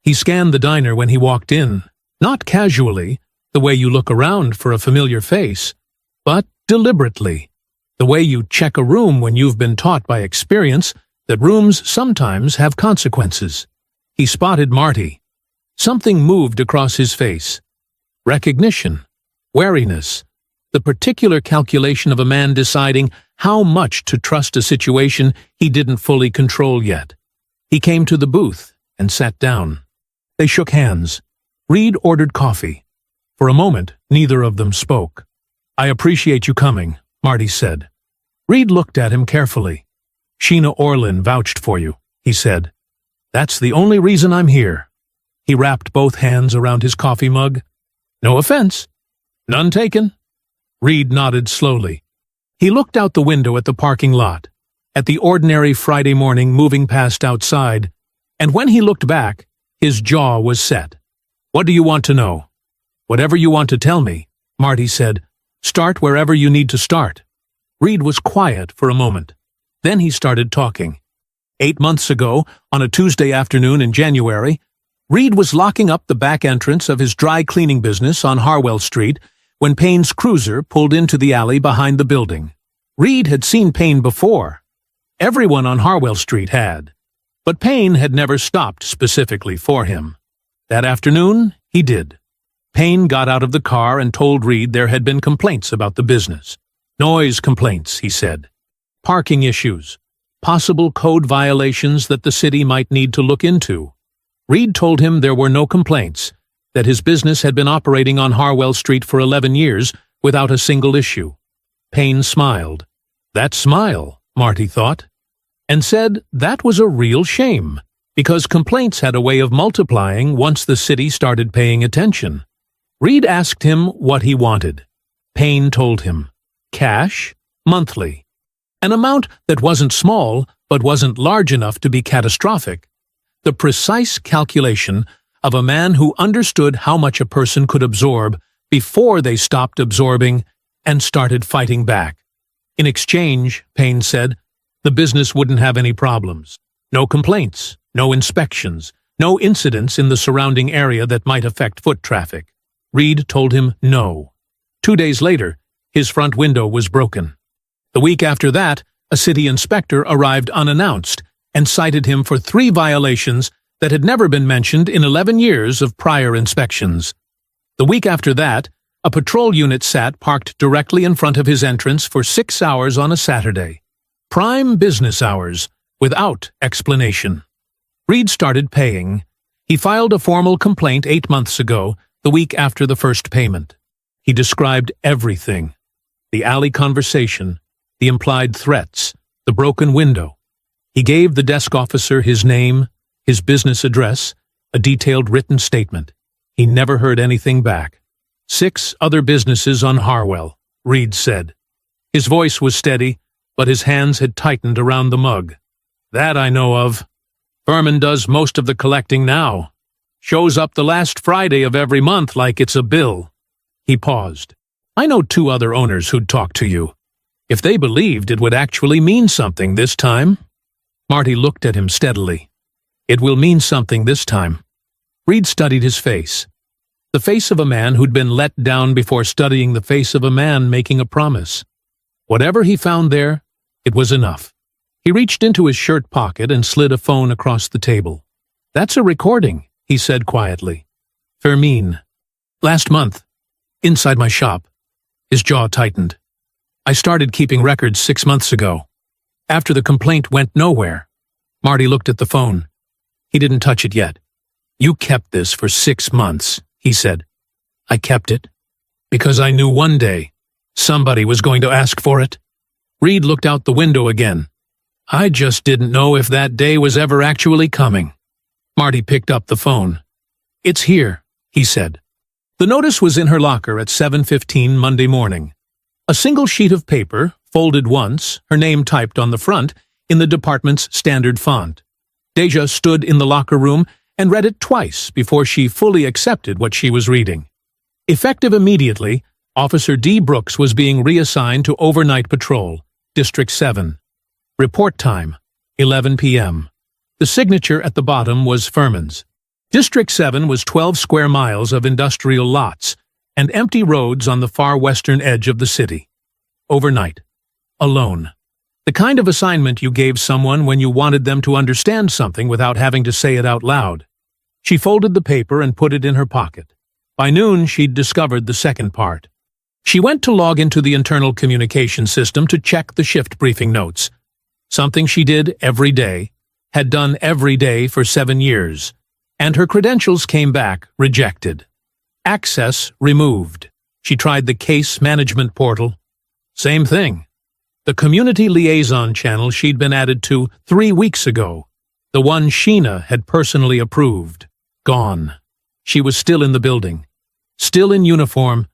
He scanned the diner when he walked in, not casually, the way you look around for a familiar face, but deliberately, the way you check a room when you've been taught by experience that rooms sometimes have consequences. He spotted Marty. Something moved across his face. Recognition, wariness, the particular calculation of a man deciding how much to trust a situation he didn't fully control yet. He came to the booth and sat down. They shook hands. Reed ordered coffee. For a moment, neither of them spoke. "I appreciate you coming," Marty said. Reed looked at him carefully. "Sheena Orlin vouched for you," he said. "That's the only reason I'm here." He wrapped both hands around his coffee mug. "No offense." "None taken." Reed nodded slowly. He looked out the window at the parking lot, at the ordinary Friday morning moving past outside, and when he looked back, his jaw was set. "What do you want to know?" "Whatever you want to tell me," Marty said. "Start wherever you need to start." Reed was quiet for a moment. Then he started talking. 8 months ago, on a Tuesday afternoon in January, Reed was locking up the back entrance of his dry cleaning business on Harwell Street when Payne's cruiser pulled into the alley behind the building. Reed had seen Payne before. Everyone on Harwell Street had. But Payne had never stopped specifically for him. That afternoon, he did. Payne got out of the car and told Reed there had been complaints about the business. Noise complaints, he said. Parking issues. Possible code violations that the city might need to look into. Reed told him there were no complaints, that his business had been operating on Harwell Street for 11 years without a single issue. Payne smiled. That smile, Marty thought, and said that was a real shame, because complaints had a way of multiplying once the city started paying attention. Reed asked him what he wanted. Payne told him. Cash, monthly. An amount that wasn't small, but wasn't large enough to be catastrophic. The precise calculation of a man who understood how much a person could absorb before they stopped absorbing and started fighting back. In exchange, Payne said, the business wouldn't have any problems. No complaints, no inspections, no incidents in the surrounding area that might affect foot traffic. Reed told him no. 2 days later, his front window was broken. The week after that, a city inspector arrived unannounced and cited him for 3 violations that had never been mentioned in 11 years of prior inspections. The week after that, a patrol unit sat parked directly in front of his entrance for 6 hours on a Saturday. Prime business hours, without explanation. Reed started paying. He filed a formal complaint 8 months ago, the week after the first payment. He described everything. The alley conversation, the implied threats, the broken window. He gave the desk officer his name, his business address, a detailed written statement. He never heard anything back. 6 other businesses on Harwell, Reed said. His voice was steady, but his hands had tightened around the mug. That I know of. Furman does most of the collecting now. Shows up the last Friday of every month like it's a bill. He paused. I know 2 other owners who'd talk to you. If they believed it would actually mean something this time. Marty looked at him steadily. It will mean something this time. Reed studied his face. The face of a man who'd been let down before studying the face of a man making a promise. Whatever he found there, it was enough. He reached into his shirt pocket and slid a phone across the table. That's a recording, he said quietly. Fermin. Last month, inside my shop. His jaw tightened. I started keeping records 6 months ago. After the complaint went nowhere. Marty looked at the phone. He didn't touch it yet. You kept this for 6 months, he said. I kept it because I knew one day somebody was going to ask for it. Reed looked out the window again. I just didn't know if that day was ever actually coming. Marty picked up the phone. It's here, he said. The notice was in her locker at 7:15 Monday morning. A single sheet of paper, folded once, her name typed on the front, in the department's standard font. Deja stood in the locker room and read it twice before she fully accepted what she was reading. Effective immediately, Officer D. Brooks was being reassigned to overnight patrol, District 7. Report time, 11 p.m. The signature at the bottom was Furman's. District 7 was 12 square miles of industrial lots and empty roads on the far western edge of the city. Overnight. Alone. The kind of assignment you gave someone when you wanted them to understand something without having to say it out loud. She folded the paper and put it in her pocket. By noon, she'd discovered the second part. She went to log into the internal communication system to check the shift briefing notes. Something she did every day, had done every day for 7 years. And her credentials came back rejected. Access removed. She tried the case management portal. Same thing. The community liaison channel she'd been added to 3 weeks ago. The one Sheena had personally approved. Gone. She was still in the building. Still in uniform.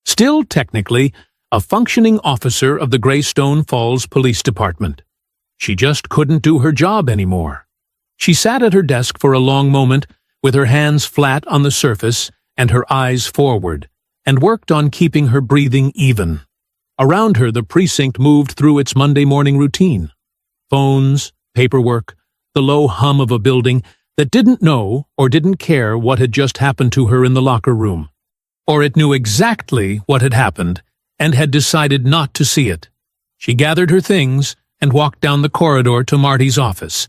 Still, technically, a functioning officer of the Greystone Falls Police Department. She just couldn't do her job anymore. She sat at her desk for a long moment, with her hands flat on the surface and her eyes forward, and worked on keeping her breathing even. Around her, the precinct moved through its Monday morning routine. Phones, paperwork, the low hum of a building that didn't know or didn't care what had just happened to her in the locker room. Or it knew exactly what had happened and had decided not to see it. She gathered her things and walked down the corridor to Marty's office.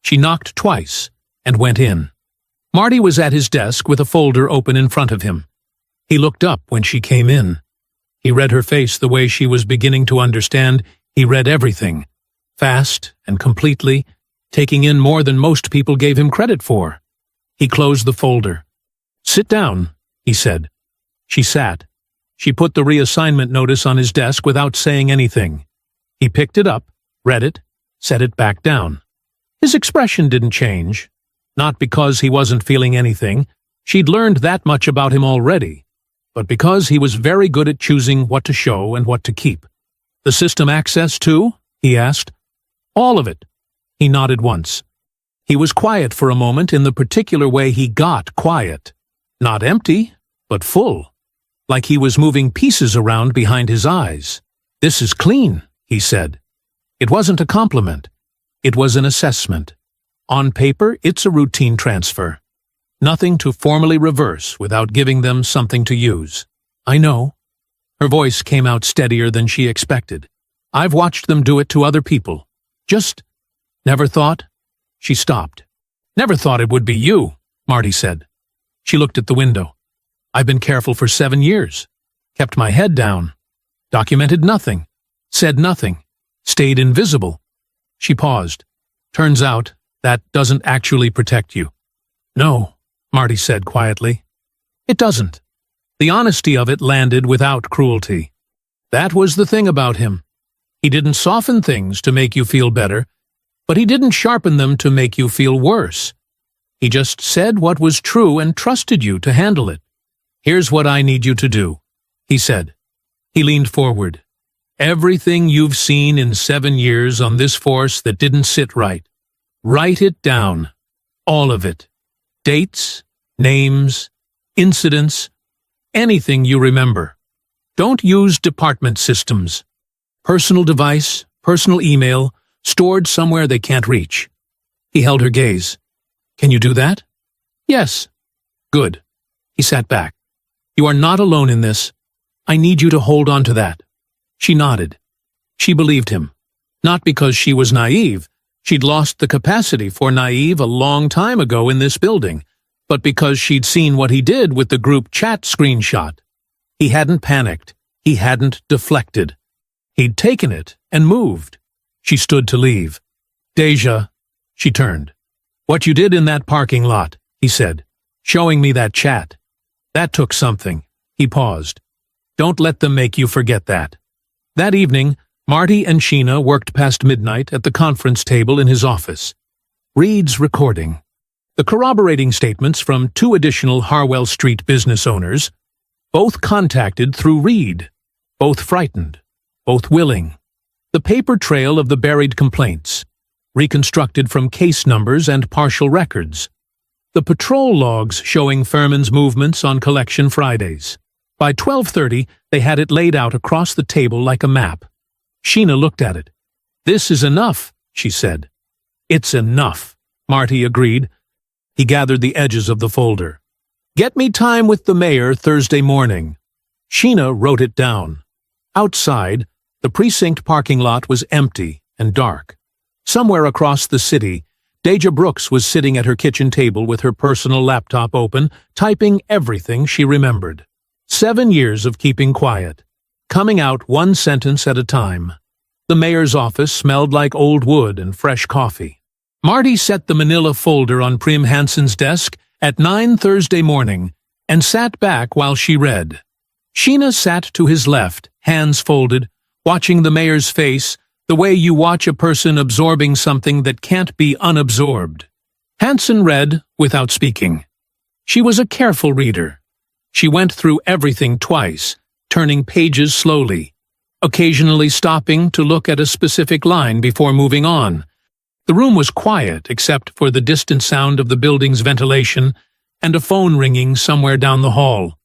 She knocked twice and went in. Marty was at his desk with a folder open in front of him. He looked up when she came in. He read her face the way she was beginning to understand. He read everything, fast and completely, taking in more than most people gave him credit for. He closed the folder. "Sit down," he said. She sat. She put the reassignment notice on his desk without saying anything. He picked it up, read it, set it back down. His expression didn't change. Not because he wasn't feeling anything. She'd learned that much about him already. But because he was very good at choosing what to show and what to keep. "The system access too?" he asked. "All of it." He nodded once. He was quiet for a moment in the particular way he got quiet. Not empty, but full. Like he was moving pieces around behind his eyes. "This is clean," he said. It wasn't a compliment. It was an assessment. On paper, it's a routine transfer. Nothing to formally reverse without giving them something to use. "I know." Her voice came out steadier than she expected. "I've watched them do it to other people. Just never thought." She stopped. "Never thought it would be you," Marty said. She looked at the window. "I've been careful for 7 years. Kept my head down. Documented nothing. Said nothing. Stayed invisible." She paused. "Turns out, that doesn't actually protect you." "No," Marty said quietly. "It doesn't." The honesty of it landed without cruelty. That was the thing about him. He didn't soften things to make you feel better, but he didn't sharpen them to make you feel worse. He just said what was true and trusted you to handle it. "Here's what I need you to do," he said. He leaned forward. "Everything you've seen in 7 years on this force that didn't sit right. Write it down. All of it. Dates, names, incidents, anything you remember. Don't use department systems. Personal device, personal email, stored somewhere they can't reach." He held her gaze. "Can you do that?" "Yes." "Good." He sat back. "You are not alone in this. I need you to hold on to that." She nodded. She believed him. Not because she was naive. She'd lost the capacity for naive a long time ago in this building, but because she'd seen what he did with the group chat screenshot. He hadn't panicked. He hadn't deflected. He'd taken it and moved. She stood to leave. "Deja," she turned. "What you did in that parking lot," he said, "showing me that chat. That took something." He paused. "Don't let them make you forget that." That evening, Marty and Sheena worked past midnight at the conference table in his office. Reed's recording. The corroborating statements from 2 additional Harwell Street business owners, both contacted through Reed, both frightened, both willing. The paper trail of the buried complaints, reconstructed from case numbers and partial records. the patrol logs showing Furman's movements on collection Fridays. By 12:30, they had it laid out across the table like a map. Sheena looked at it. "This is enough," she said. "It's enough," Marty agreed. He gathered the edges of the folder. "Get me time with the mayor Thursday morning." Sheena wrote it down. Outside, the precinct parking lot was empty and dark. Somewhere across the city, Deja Brooks was sitting at her kitchen table with her personal laptop open, typing everything she remembered. 7 years of keeping quiet, coming out one sentence at a time. The mayor's office smelled like old wood and fresh coffee. Marty set the manila folder on Prim Hansen's desk at 9 Thursday morning and sat back while she read. Sheena sat to his left, hands folded, watching the mayor's face the way you watch a person absorbing something that can't be unabsorbed. Hansen read without speaking. She was a careful reader. She went through everything twice, turning pages slowly, occasionally stopping to look at a specific line before moving on. The room was quiet except for the distant sound of the building's ventilation and a phone ringing somewhere down the hall.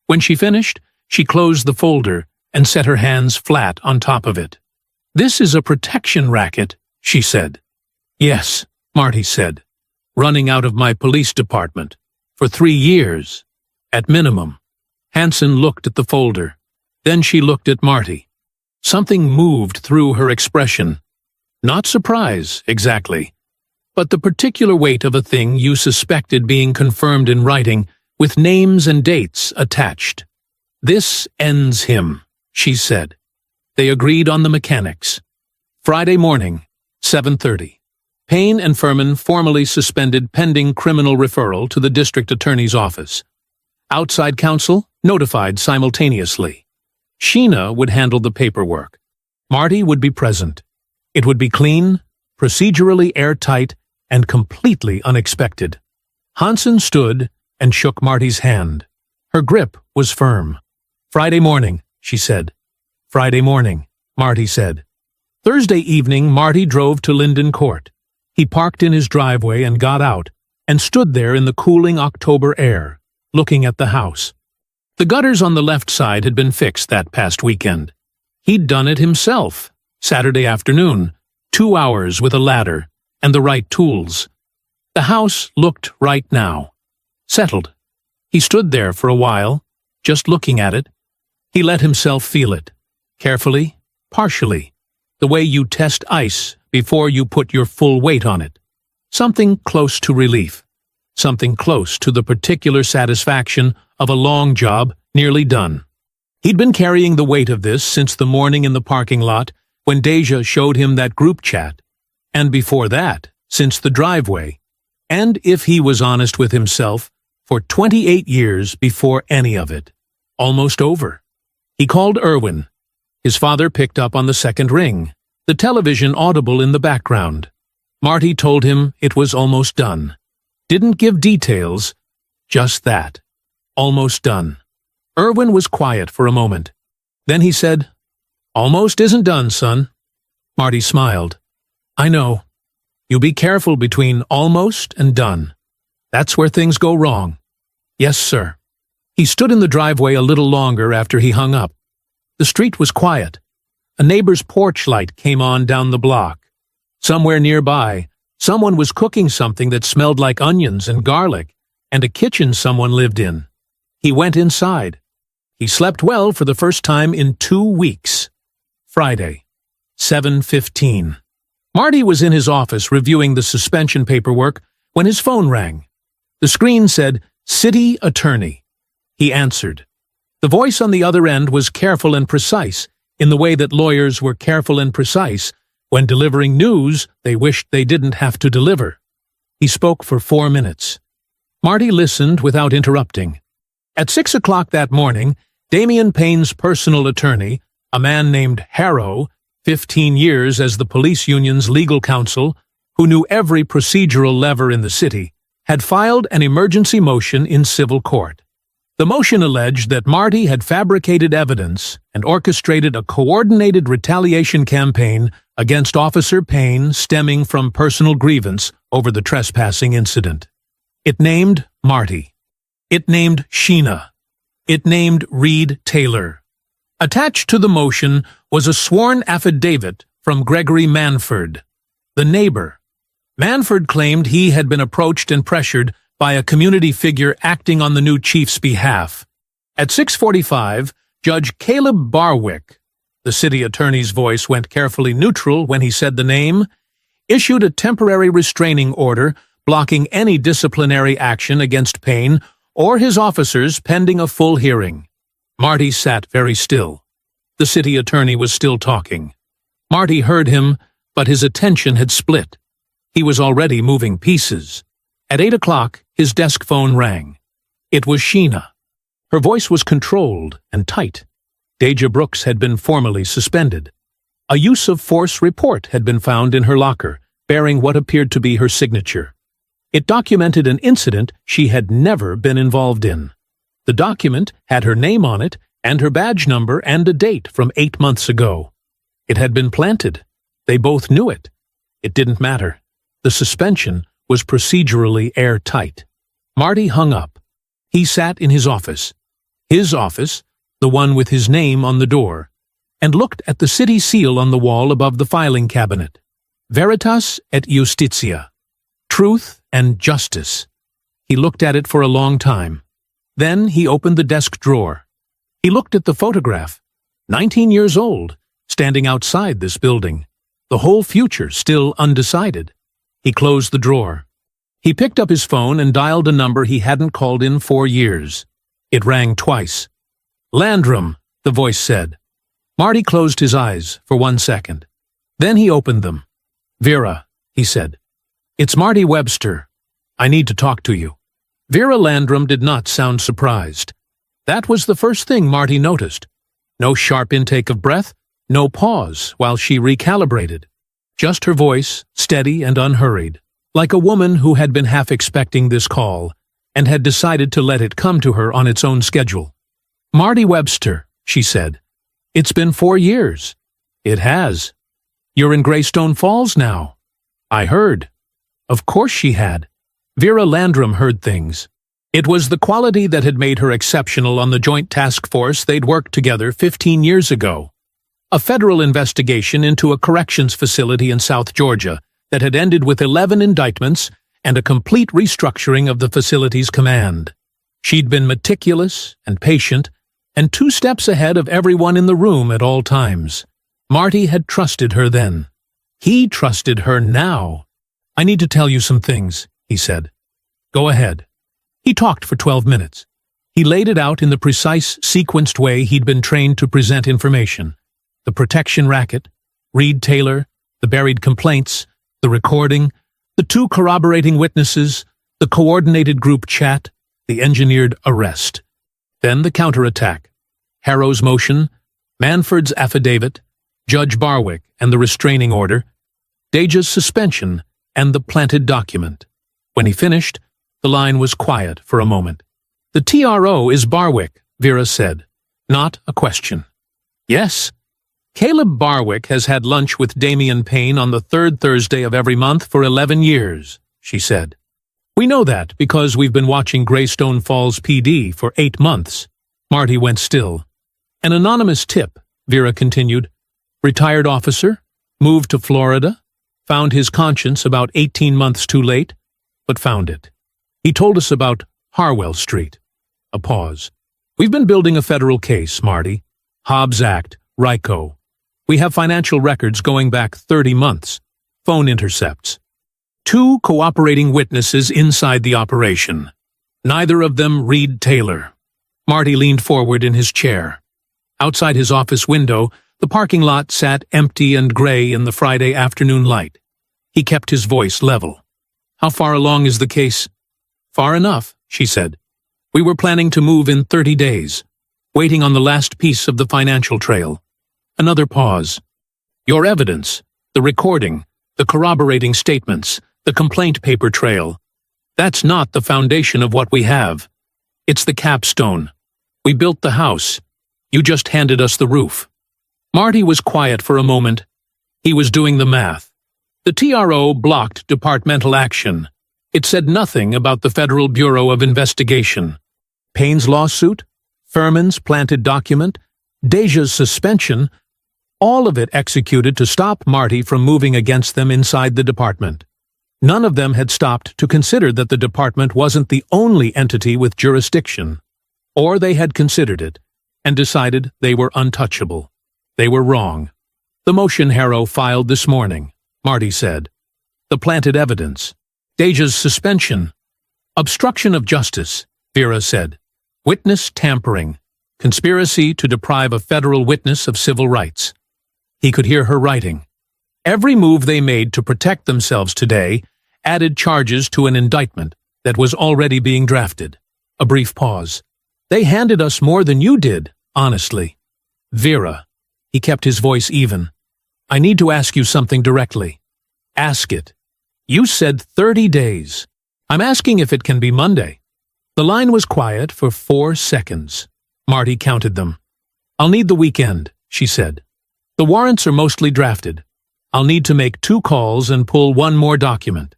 When she finished, she closed the folder and set her hands flat on top of it. "This is a protection racket," she said. "Yes," Marty said. "Running out of my police department. For 3 years. At minimum." Hansen looked at the folder. Then she looked at Marty. Something moved through her expression. Not surprise, exactly, but the particular weight of a thing you suspected being confirmed in writing, with names and dates attached. "This ends him," she said. They agreed on the mechanics. Friday morning, 7:30. Payne and Furman formally suspended pending criminal referral to the district attorney's office. Outside counsel notified simultaneously. Sheena would handle the paperwork. Marty would be present. It would be clean, procedurally airtight, and completely unexpected. Hansen stood and shook Marty's hand. Her grip was firm. "Friday morning," she said. "Friday morning," Marty said. Thursday evening, Marty drove to Linden Court. He parked in his driveway and got out, and stood there in the cooling October air, looking at the house. The gutters on the left side had been fixed that past weekend. He'd done it himself, Saturday afternoon, 2 hours with a ladder and the right tools. The house looked right now. Settled. He stood there for a while, just looking at it. He let himself feel it. Carefully, partially, the way you test ice before you put your full weight on it. Something close to relief. Something close to the particular satisfaction of a long job nearly done. He'd been carrying the weight of this since the morning in the parking lot when Deja showed him that group chat, and before that, since the driveway, and if he was honest with himself, for 28 years before any of it. Almost over. He called Irwin. His father picked up on the second ring, the television audible in the background. Marty told him it was almost done. Didn't give details, just that. Almost done. Irwin was quiet for a moment. Then he said, "Almost isn't done, son." Marty smiled. "I know. You be careful between almost and done. That's where things go wrong." "Yes, sir." He stood in the driveway a little longer after he hung up. The street was quiet. A neighbor's porch light came on down the block. Somewhere nearby, someone was cooking something that smelled like onions and garlic, and a kitchen someone lived in. He went inside. He slept well for the first time in 2 weeks. Friday, 7:15. Marty was in his office reviewing the suspension paperwork when his phone rang. The screen said, "City Attorney." He answered. The voice on the other end was careful and precise, in the way that lawyers were careful and precise when delivering news they wished they didn't have to deliver. He spoke for 4 minutes. Marty listened without interrupting. At 6 o'clock that morning, Damian Payne's personal attorney, a man named Harrow, 15 years as the police union's legal counsel, who knew every procedural lever in the city, had filed an emergency motion in civil court. The motion alleged that Marty had fabricated evidence and orchestrated a coordinated retaliation campaign against Officer Payne stemming from personal grievance over the trespassing incident. It named Marty. It named Sheena. It named Reed Taylor. Attached to the motion was a sworn affidavit from Gregory Manford, the neighbor. Manford claimed he had been approached and pressured by a community figure acting on the new chief's behalf. At 6:45, Judge Caleb Barwick, the city attorney's voice went carefully neutral when he said the name, issued a temporary restraining order blocking any disciplinary action against Payne or his officers pending a full hearing. Marty sat very still. The city attorney was still talking. Marty heard him, but his attention had split. He was already moving pieces. At 8 o'clock, his desk phone rang. It was Sheena. Her voice was controlled and tight. Deja Brooks had been formally suspended. A use of force report had been found in her locker, bearing what appeared to be her signature. It documented an incident she had never been involved in. The document had her name on it and her badge number and a date from 8 months ago. It had been planted. They both knew it. It didn't matter. The suspension was procedurally airtight. Marty hung up. He sat in his office, the one with his name on the door, and looked at the city seal on the wall above the filing cabinet. Veritas et Justitia. Truth and justice. He looked at it for a long time. Then he opened the desk drawer. He looked at the photograph. 19 years old, standing outside this building. The whole future still undecided. He closed the drawer. He picked up his phone and dialed a number he hadn't called in 4 years. It rang twice. Landrum, the voice said. Marty closed his eyes for 1 second. Then he opened them. Vera, he said. It's Marty Webster. I need to talk to you. Vera Landrum did not sound surprised. That was the first thing Marty noticed. No sharp intake of breath, no pause while she recalibrated. Just her voice, steady and unhurried, like a woman who had been half expecting this call and had decided to let it come to her on its own schedule. Marty Webster, she said. It's been 4 years. It has. You're in Greystone Falls now. I heard. Of course she had. Vera Landrum heard things. It was the quality that had made her exceptional on the joint task force they'd worked together 15 years ago. A federal investigation into a corrections facility in South Georgia that had ended with 11 indictments and a complete restructuring of the facility's command. She'd been meticulous and patient and 2 steps ahead of everyone in the room at all times. Marty had trusted her then. He trusted her now. I need to tell you some things, he said. Go ahead. He talked for 12 minutes. He laid it out in the precise, sequenced way he'd been trained to present information. The protection racket, Reed Taylor, the buried complaints, the recording, the 2 corroborating witnesses, the coordinated group chat, the engineered arrest. Then the counterattack, Harrow's motion, Manford's affidavit, Judge Barwick and the restraining order, Deja's suspension, and the planted document. When he finished, the line was quiet for a moment. The TRO is Barwick, Vera said, not a question. Yes. Caleb Barwick has had lunch with Damian Payne on the 3rd Thursday of every month for 11 years, she said. We know that because we've been watching Greystone Falls PD for 8 months. Marty went still. An anonymous tip, Vera continued. Retired officer, moved to Florida, found his conscience about 18 months too late, but found it. He told us about Harwell Street. A pause. We've been building a federal case, Marty. Hobbs Act, RICO. We have financial records going back 30 months. Phone intercepts. 2 cooperating witnesses inside the operation. Neither of them Reed Taylor. Marty leaned forward in his chair. Outside his office window, the parking lot sat empty and gray in the Friday afternoon light. He kept his voice level. How far along is the case? Far enough, she said. We were planning to move in 30 days, waiting on the last piece of the financial trail. Another pause. Your evidence, the recording, the corroborating statements, the complaint paper trail. That's not the foundation of what we have. It's the capstone. We built the house. You just handed us the roof. Marty was quiet for a moment. He was doing the math. The TRO blocked departmental action. It said nothing about the Federal Bureau of Investigation, Payne's lawsuit, Furman's planted document, Deja's suspension, all of it executed to stop Marty from moving against them inside the department. None of them had stopped to consider that the department wasn't the only entity with jurisdiction. Or they had considered it, and decided they were untouchable. They were wrong. The motion Harrow filed this morning, Marty said. The planted evidence. Deja's suspension. Obstruction of justice, Vera said. Witness tampering. Conspiracy to deprive a federal witness of civil rights. He could hear her writing. Every move they made to protect themselves today added charges to an indictment that was already being drafted. A brief pause. They handed us more than you did, honestly. Vera. He kept his voice even. I need to ask you something directly. Ask it. You said 30 days. I'm asking if it can be Monday. The line was quiet for 4 seconds. Marty counted them. I'll need the weekend, she said. The warrants are mostly drafted. I'll need to make 2 calls and pull 1 more document.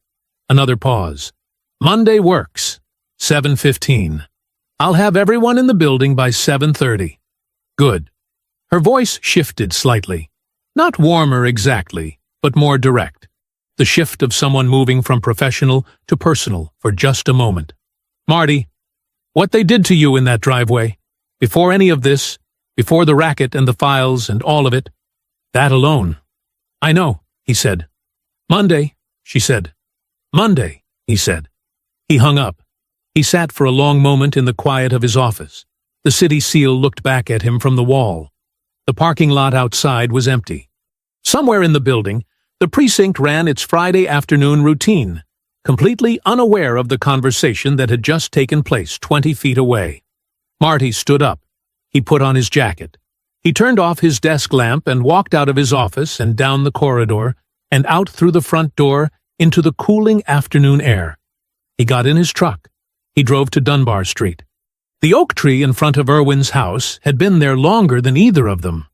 Another pause. Monday works. 7:15. I'll have everyone in the building by 7:30. Good. Her voice shifted slightly. Not warmer exactly, but more direct. The shift of someone moving from professional to personal for just a moment. Marty, what they did to you in that driveway, before any of this, before the racket and the files and all of it, that alone. I know, he said. Monday, she said. Monday, he said. He hung up. He sat for a long moment in the quiet of his office. The city seal looked back at him from the wall. The parking lot outside was empty. Somewhere in the building, the precinct ran its Friday afternoon routine, completely unaware of the conversation that had just taken place 20 feet away. Marty stood up. He put on his jacket. He turned off his desk lamp and walked out of his office and down the corridor and out through the front door into the cooling afternoon air. He got in his truck. He drove to Dunbar Street. The oak tree in front of Irwin's house had been there longer than either of them.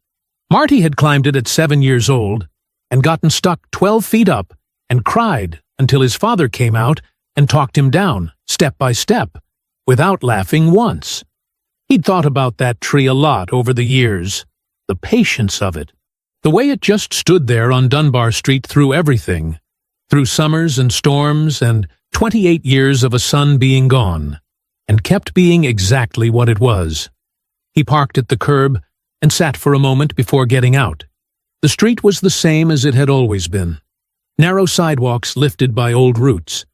Marty had climbed it at 7 years old and gotten stuck 12 feet up and cried until his father came out and talked him down, step by step, without laughing once. He'd thought about that tree a lot over the years, the patience of it, the way it just stood there on Dunbar Street through everything, through summers and storms and 28 years of a sun being gone, and kept being exactly what it was. He parked at the curb and sat for a moment before getting out. The street was the same as it had always been. Narrow sidewalks lifted by old roots.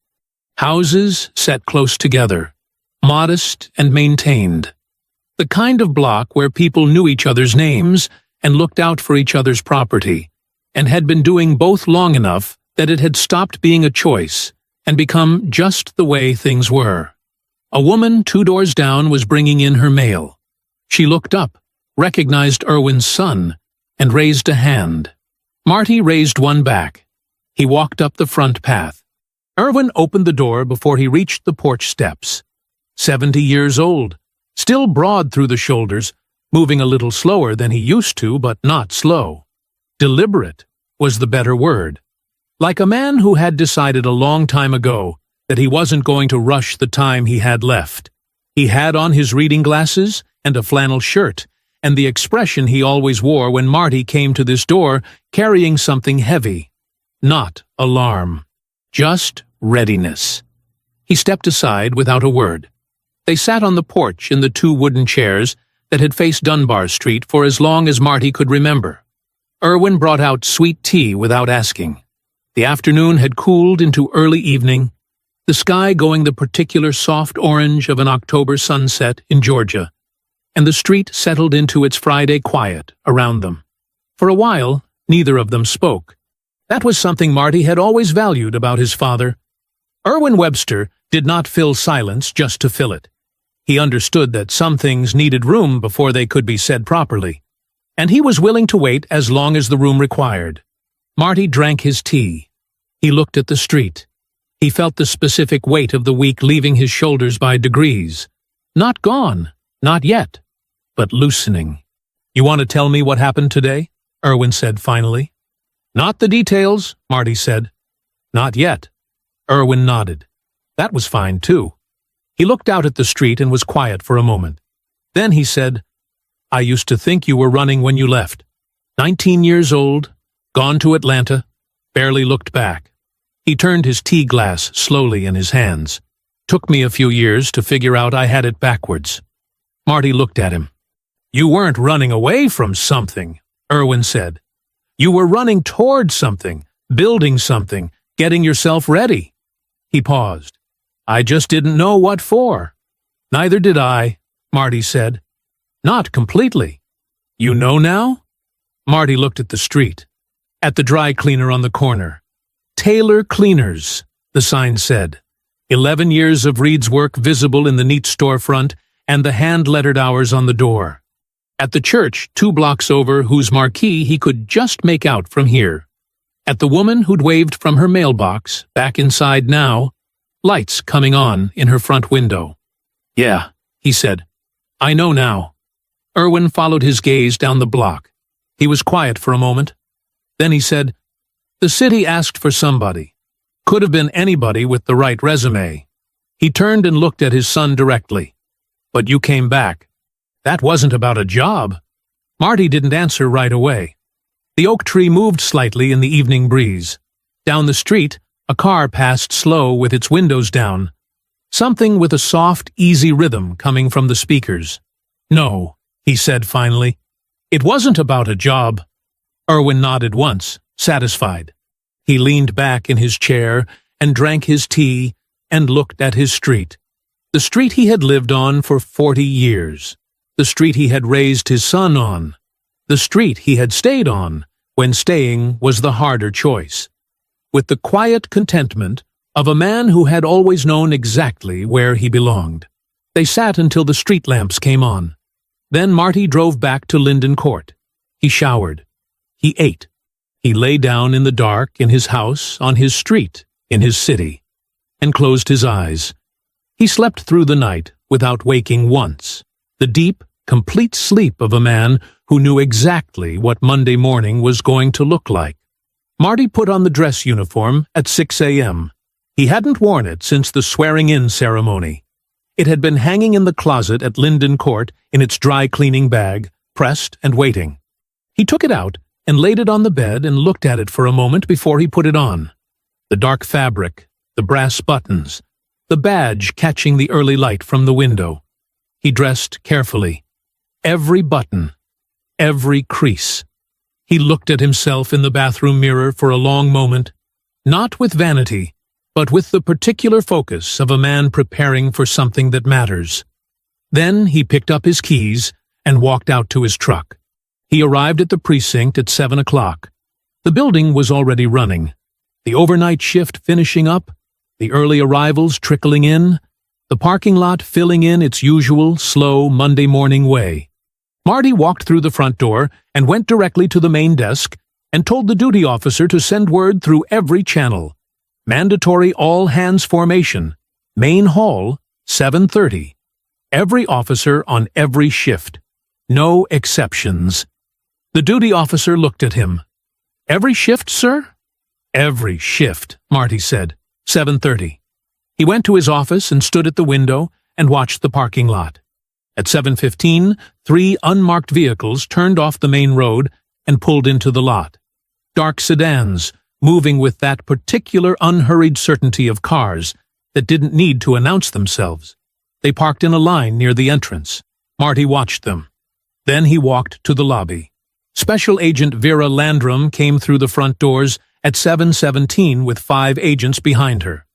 Houses set close together, modest and maintained. The kind of block where people knew each other's names and looked out for each other's property, and had been doing both long enough that it had stopped being a choice and become just the way things were. A woman 2 doors down was bringing in her mail. She looked up, recognized Irwin's son, and raised a hand. Marty raised one back. He walked up the front path. Irwin opened the door before he reached the porch steps. 70 years old, still broad through the shoulders, moving a little slower than he used to, but not slow. Deliberate was the better word. Like a man who had decided a long time ago that he wasn't going to rush the time he had left. He had on his reading glasses and a flannel shirt, and the expression he always wore when Marty came to this door carrying something heavy. Not alarm. Just readiness. He stepped aside without a word. They sat on the porch in the 2 wooden chairs that had faced Dunbar Street for as long as Marty could remember. Irwin brought out sweet tea without asking. The afternoon had cooled into early evening, the sky going the particular soft orange of an October sunset in Georgia, and the street settled into its Friday quiet around them. For a while, neither of them spoke. That was something Marty had always valued about his father. Irwin Webster did not fill silence just to fill it. He understood that some things needed room before they could be said properly, and he was willing to wait as long as the room required. Marty drank his tea. He looked at the street. He felt the specific weight of the week leaving his shoulders by degrees. Not gone, not yet, but loosening. You want to tell me what happened today? Irwin said finally. Not the details, Marty said. Not yet. Irwin nodded. That was fine, too. He looked out at the street and was quiet for a moment. Then he said, "I used to think you were running when you left. 19 years old, gone to Atlanta, barely looked back." He turned his tea glass slowly in his hands. "Took me a few years to figure out I had it backwards." Marty looked at him. "You weren't running away from something," Irwin said. "You were running toward something, building something, getting yourself ready." He paused. "I just didn't know what for." "Neither did I," Marty said. "Not completely." "You know now?" Marty looked at the street, at the dry cleaner on the corner. "Taylor Cleaners," the sign said. 11 years of Reed's work visible in the neat storefront and the hand-lettered hours on the door. At the church 2 blocks over, whose marquee he could just make out from here. At the woman who'd waved from her mailbox, back inside now, lights coming on in her front window. "Yeah," he said. "I know now." Irwin followed his gaze down the block. He was quiet for a moment. Then he said, "The city asked for somebody. Could have been anybody with the right resume." He turned and looked at his son directly. "But you came back. That wasn't about a job." Marty didn't answer right away. The oak tree moved slightly in the evening breeze. Down the street, a car passed slow with its windows down. Something with a soft, easy rhythm coming from the speakers. "No," he said finally. "It wasn't about a job." Irwin nodded once, satisfied. He leaned back in his chair and drank his tea and looked at his street. The street he had lived on for 40 years. The street he had raised his son on. The street he had stayed on, when staying was the harder choice. With the quiet contentment of a man who had always known exactly where he belonged. They sat until the street lamps came on. Then Marty drove back to Linden Court. He showered. He ate. He lay down in the dark in his house, on his street, in his city, and closed his eyes. He slept through the night without waking once. The deep, complete sleep of a man who knew exactly what Monday morning was going to look like. Marty put on the dress uniform at 6 a.m. He hadn't worn it since the swearing-in ceremony. It had been hanging in the closet at Linden Court in its dry-cleaning bag, pressed and waiting. He took it out and laid it on the bed and looked at it for a moment before he put it on. The dark fabric, the brass buttons, the badge catching the early light from the window. He dressed carefully. Every button, every crease. He looked at himself in the bathroom mirror for a long moment, not with vanity, but with the particular focus of a man preparing for something that matters. Then he picked up his keys and walked out to his truck. He arrived at the precinct at 7 o'clock. The building was already running. The overnight shift finishing up, the early arrivals trickling in, the parking lot filling in its usual, slow Monday morning way. Marty walked through the front door and went directly to the main desk and told the duty officer to send word through every channel. Mandatory all-hands formation. Main hall, 7:30. Every officer on every shift. No exceptions. The duty officer looked at him. "Every shift, sir?" "Every shift," Marty said. 7:30. He went to his office and stood at the window and watched the parking lot. At 7:15, 3 unmarked vehicles turned off the main road and pulled into the lot. Dark sedans, moving with that particular unhurried certainty of cars that didn't need to announce themselves. They parked in a line near the entrance. Marty watched them. Then he walked to the lobby. Special Agent Vera Landrum came through the front doors at 7:17 with 5 agents behind her.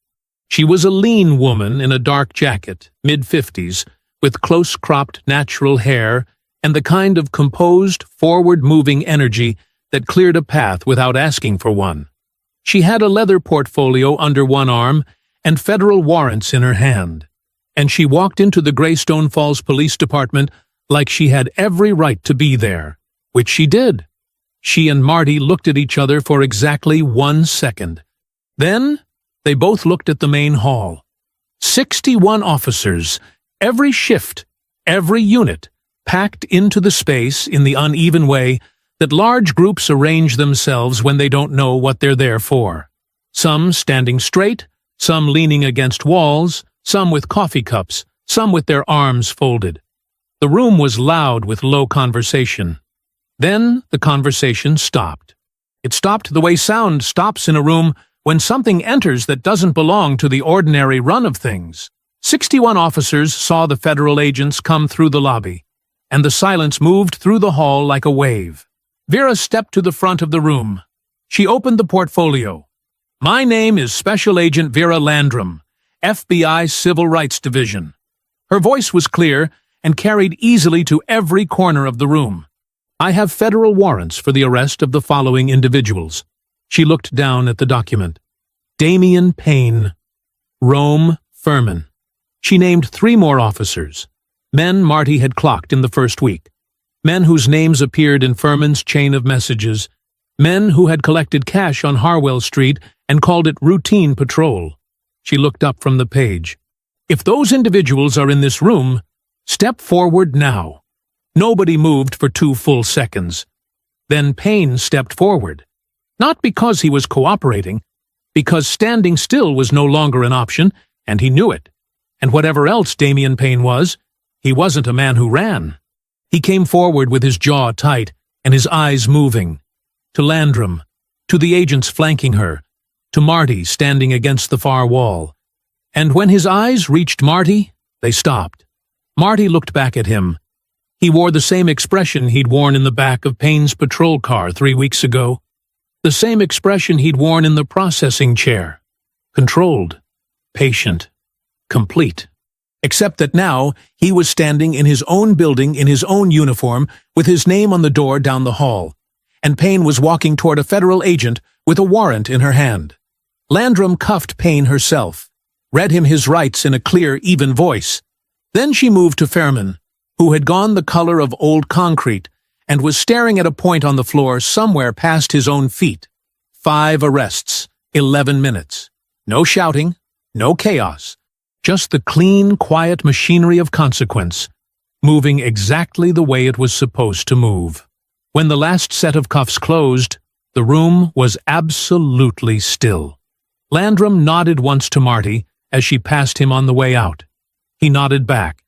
She was a lean woman in a dark jacket, mid-50s, with close-cropped natural hair and the kind of composed, forward-moving energy that cleared a path without asking for one. She had a leather portfolio under one arm and federal warrants in her hand, and she walked into the Greystone Falls Police Department like she had every right to be there, which she did. She and Marty looked at each other for exactly 1 second. Then they both looked at the main hall. 61 officers, every shift, every unit, packed into the space in the uneven way that large groups arrange themselves when they don't know what they're there for. Some standing straight, some leaning against walls, some with coffee cups, some with their arms folded. The room was loud with low conversation. Then the conversation stopped. It stopped the way sound stops in a room when something enters that doesn't belong to the ordinary run of things. 61 officers saw the federal agents come through the lobby, and the silence moved through the hall like a wave. Vera stepped to the front of the room. She opened the portfolio. "My name is Special Agent Vera Landrum, FBI Civil Rights Division." Her voice was clear and carried easily to every corner of the room. "I have federal warrants for the arrest of the following individuals." She looked down at the document. Damian Payne, Rome Furman. She named 3 more officers, men Marty had clocked in the first week, men whose names appeared in Furman's chain of messages, men who had collected cash on Harwell Street and called it routine patrol. She looked up from the page. "If those individuals are in this room, step forward now." Nobody moved for 2 full seconds. Then Payne stepped forward. Not because he was cooperating, because standing still was no longer an option, and he knew it. And whatever else Damian Payne was, he wasn't a man who ran. He came forward with his jaw tight and his eyes moving. To Landrum, to the agents flanking her, to Marty standing against the far wall. And when his eyes reached Marty, they stopped. Marty looked back at him. He wore the same expression he'd worn in the back of Payne's patrol car 3 weeks ago. The same expression he'd worn in the processing chair. Controlled, patient, complete. Except that now he was standing in his own building in his own uniform with his name on the door down the hall. And Payne was walking toward a federal agent with a warrant in her hand. Landrum cuffed Payne herself, read him his rights in a clear, even voice. Then she moved to Fairman, who had gone the color of old concrete and was staring at a point on the floor somewhere past his own feet. 5 arrests, 11 minutes. No shouting, no chaos, just the clean, quiet machinery of consequence, moving exactly the way it was supposed to move. When the last set of cuffs closed, the room was absolutely still. Landrum nodded once to Marty as she passed him on the way out. He nodded back.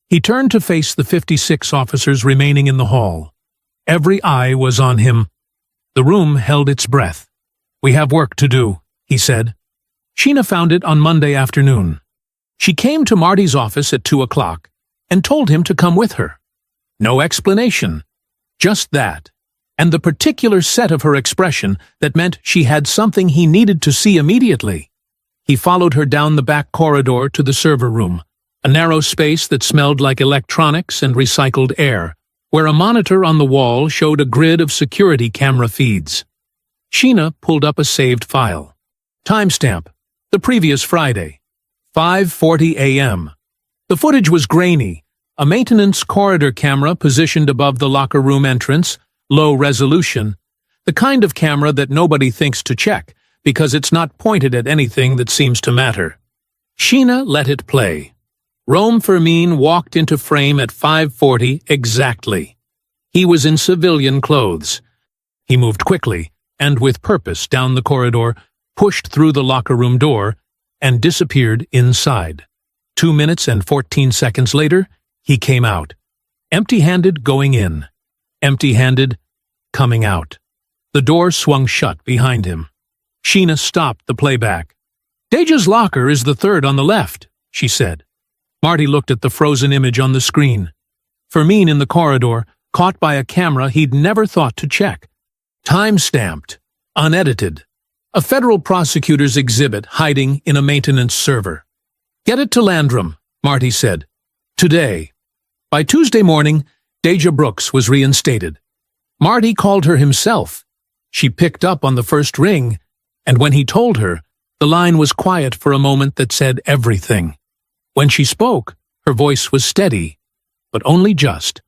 He turned to face the 56 officers remaining in the hall. Every eye was on him. The room held its breath. "We have work to do," he said. Sheena found it on Monday afternoon. She came to Marty's office at 2 o'clock and told him to come with her. No explanation. Just that. And the particular set of her expression that meant she had something he needed to see immediately. He followed her down the back corridor to the server room, a narrow space that smelled like electronics and recycled air, where a monitor on the wall showed a grid of security camera feeds. Sheena pulled up a saved file. Timestamp: the previous Friday, 5:40 a.m. The footage was grainy, a maintenance corridor camera positioned above the locker room entrance, low resolution, the kind of camera that nobody thinks to check because it's not pointed at anything that seems to matter. Sheena let it play. Rome Fermin walked into frame at 5:40 exactly. He was in civilian clothes. He moved quickly and with purpose down the corridor, pushed through the locker room door, and disappeared inside. 2 minutes and 14 seconds later, he came out. Empty-handed going in. Empty-handed coming out. The door swung shut behind him. Sheena stopped the playback. "Deja's locker is the 3rd on the left," she said. Marty looked at the frozen image on the screen. Fermin in the corridor, caught by a camera he'd never thought to check. Time-stamped, unedited. A federal prosecutor's exhibit hiding in a maintenance server. "Get it to Landrum," Marty said. "Today." By Tuesday morning, Deja Brooks was reinstated. Marty called her himself. She picked up on the first ring, and when he told her, the line was quiet for a moment that said everything. When she spoke, her voice was steady, but only just.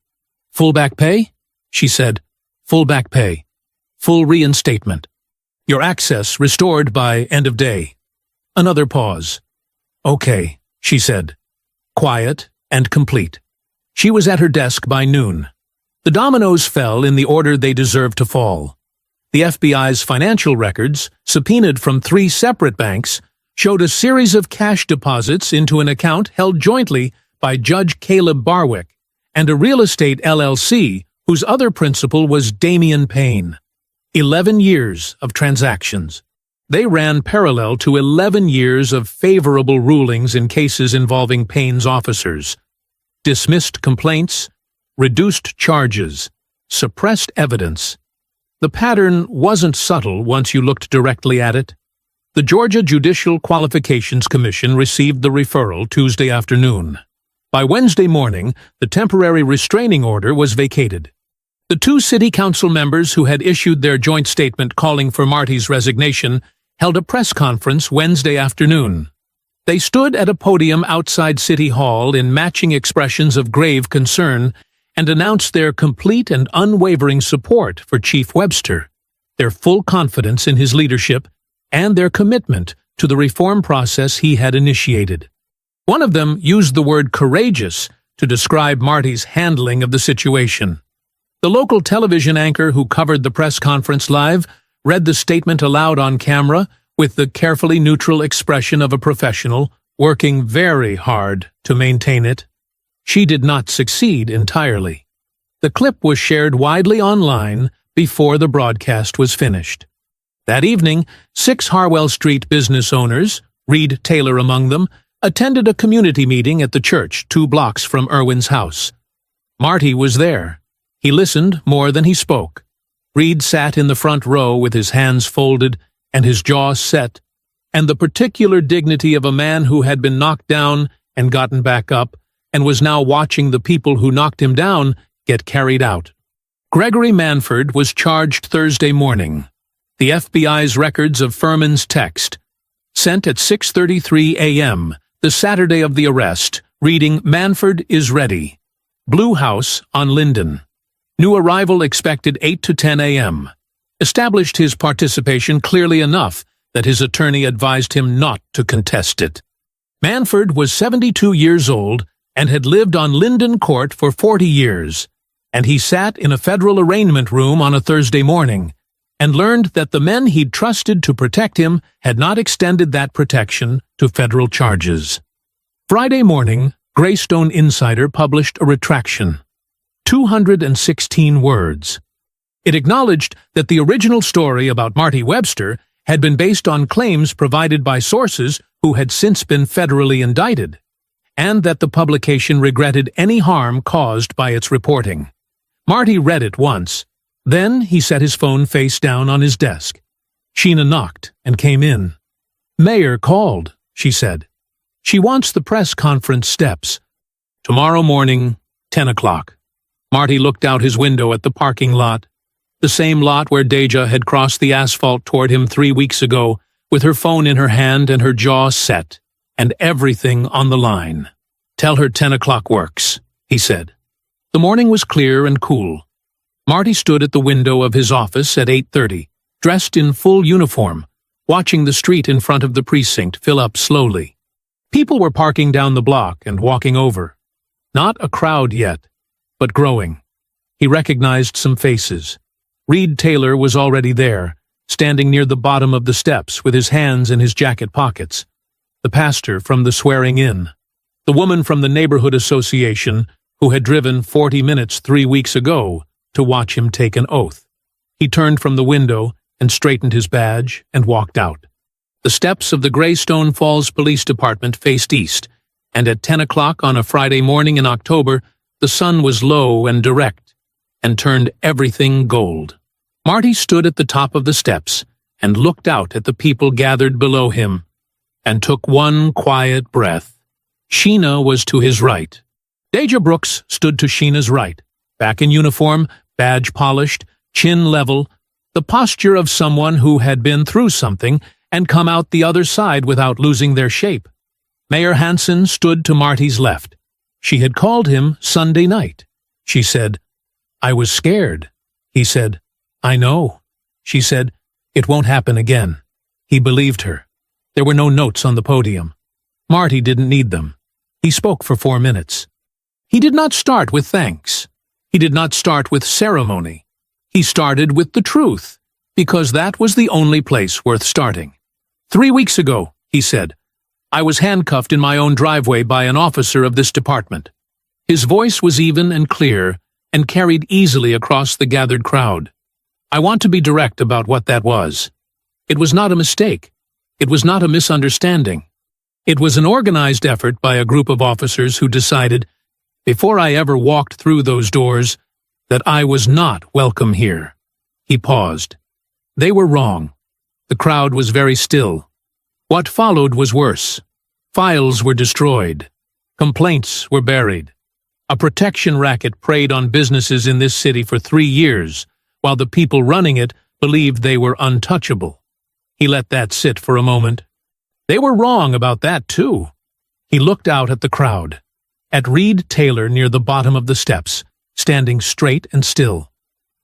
"Full back pay?" she said. "Full back pay. Full reinstatement. Your access restored by end of day." Another pause. "Okay," she said. Quiet and complete. She was at her desk by noon. The dominoes fell in the order they deserved to fall. The FBI's financial records, subpoenaed from 3 separate banks, showed a series of cash deposits into an account held jointly by Judge Caleb Barwick and a real estate LLC whose other principal was Damian Payne. 11 years of transactions. They ran parallel to 11 years of favorable rulings in cases involving Payne's officers. Dismissed complaints, reduced charges, suppressed evidence. The pattern wasn't subtle once you looked directly at it. The Georgia Judicial Qualifications Commission received the referral Tuesday afternoon. By Wednesday morning, the temporary restraining order was vacated. The two city council members who had issued their joint statement calling for Marty's resignation held a press conference Wednesday afternoon. They stood at a podium outside City Hall in matching expressions of grave concern and announced their complete and unwavering support for Chief Webster, their full confidence in his leadership, and their commitment to the reform process he had initiated. One of them used the word courageous to describe Marty's handling of the situation. The local television anchor who covered the press conference live read the statement aloud on camera with the carefully neutral expression of a professional working very hard to maintain it. She did not succeed entirely. The clip was shared widely online before the broadcast was finished. That evening, 6 Harwell Street business owners, Reed Taylor among them, attended a community meeting at the church 2 blocks from Irwin's house. Marty was there. He listened more than he spoke. Reed sat in the front row with his hands folded and his jaw set, and the particular dignity of a man who had been knocked down and gotten back up and was now watching the people who knocked him down get carried out. Gregory Manford was charged Thursday morning. The FBI's records of Furman's text, sent at 6:33 a.m., the Saturday of the arrest, reading "Manford is ready. Blue House on Linden. New arrival expected 8 to 10 a.m." established his participation clearly enough that his attorney advised him not to contest it. Manford was 72 years old and had lived on Linden Court for 40 years, and he sat in a federal arraignment room on a Thursday morning and learned that the men he'd trusted to protect him had not extended that protection to federal charges. Friday morning, Greystone Insider published a retraction. 216 words. It acknowledged that the original story about Marty Webster had been based on claims provided by sources who had since been federally indicted, and that the publication regretted any harm caused by its reporting. Marty read it once. Then he set his phone face down on his desk. Sheena knocked and came in. "Mayor called," she said. "She wants the press conference steps. Tomorrow morning, 10 o'clock. Marty looked out his window at the parking lot, the same lot where Deja had crossed the asphalt toward him 3 weeks ago, with her phone in her hand and her jaw set, and everything on the line. "Tell her 10 o'clock works," he said. The morning was clear and cool. Marty stood at the window of his office at 8:30, dressed in full uniform, watching the street in front of the precinct fill up slowly. People were parking down the block and walking over. Not a crowd yet, but growing. He recognized some faces. Reed Taylor was already there, standing near the bottom of the steps with his hands in his jacket pockets. The pastor from the swearing-in. The woman from the neighborhood association who had driven 40 minutes 3 weeks ago to watch him take an oath. He turned from the window and straightened his badge and walked out. The steps of the Greystone Falls Police Department faced east, and at 10 o'clock on a Friday morning in October, the sun was low and direct, and turned everything gold. Marty stood at the top of the steps and looked out at the people gathered below him, and took one quiet breath. Sheena was to his right. Deja Brooks stood to Sheena's right, back in uniform, badge polished, chin level, the posture of someone who had been through something and come out the other side without losing their shape. Mayor Hanson stood to Marty's left. She had called him Sunday night. She said, "I was scared." He said, "I know." She said, "It won't happen again." He believed her. There were no notes on the podium. Marty didn't need them. He spoke for 4 minutes. He did not start with thanks. He did not start with ceremony. He started with the truth, because that was the only place worth starting. 3 weeks ago, he said. "I was handcuffed in my own driveway by an officer of this department." His voice was even and clear and carried easily across the gathered crowd. "I want to be direct about what that was. It was not a mistake. It was not a misunderstanding. It was an organized effort by a group of officers who decided, before I ever walked through those doors, that I was not welcome here." He paused. They were wrong. The crowd was very still. What followed was worse. Files were destroyed. Complaints were buried. A protection racket preyed on businesses in this city for 3 years, while the people running it believed they were untouchable. He let that sit for a moment. They were wrong about that, too. He looked out at the crowd, at Reed Taylor near the bottom of the steps, standing straight and still,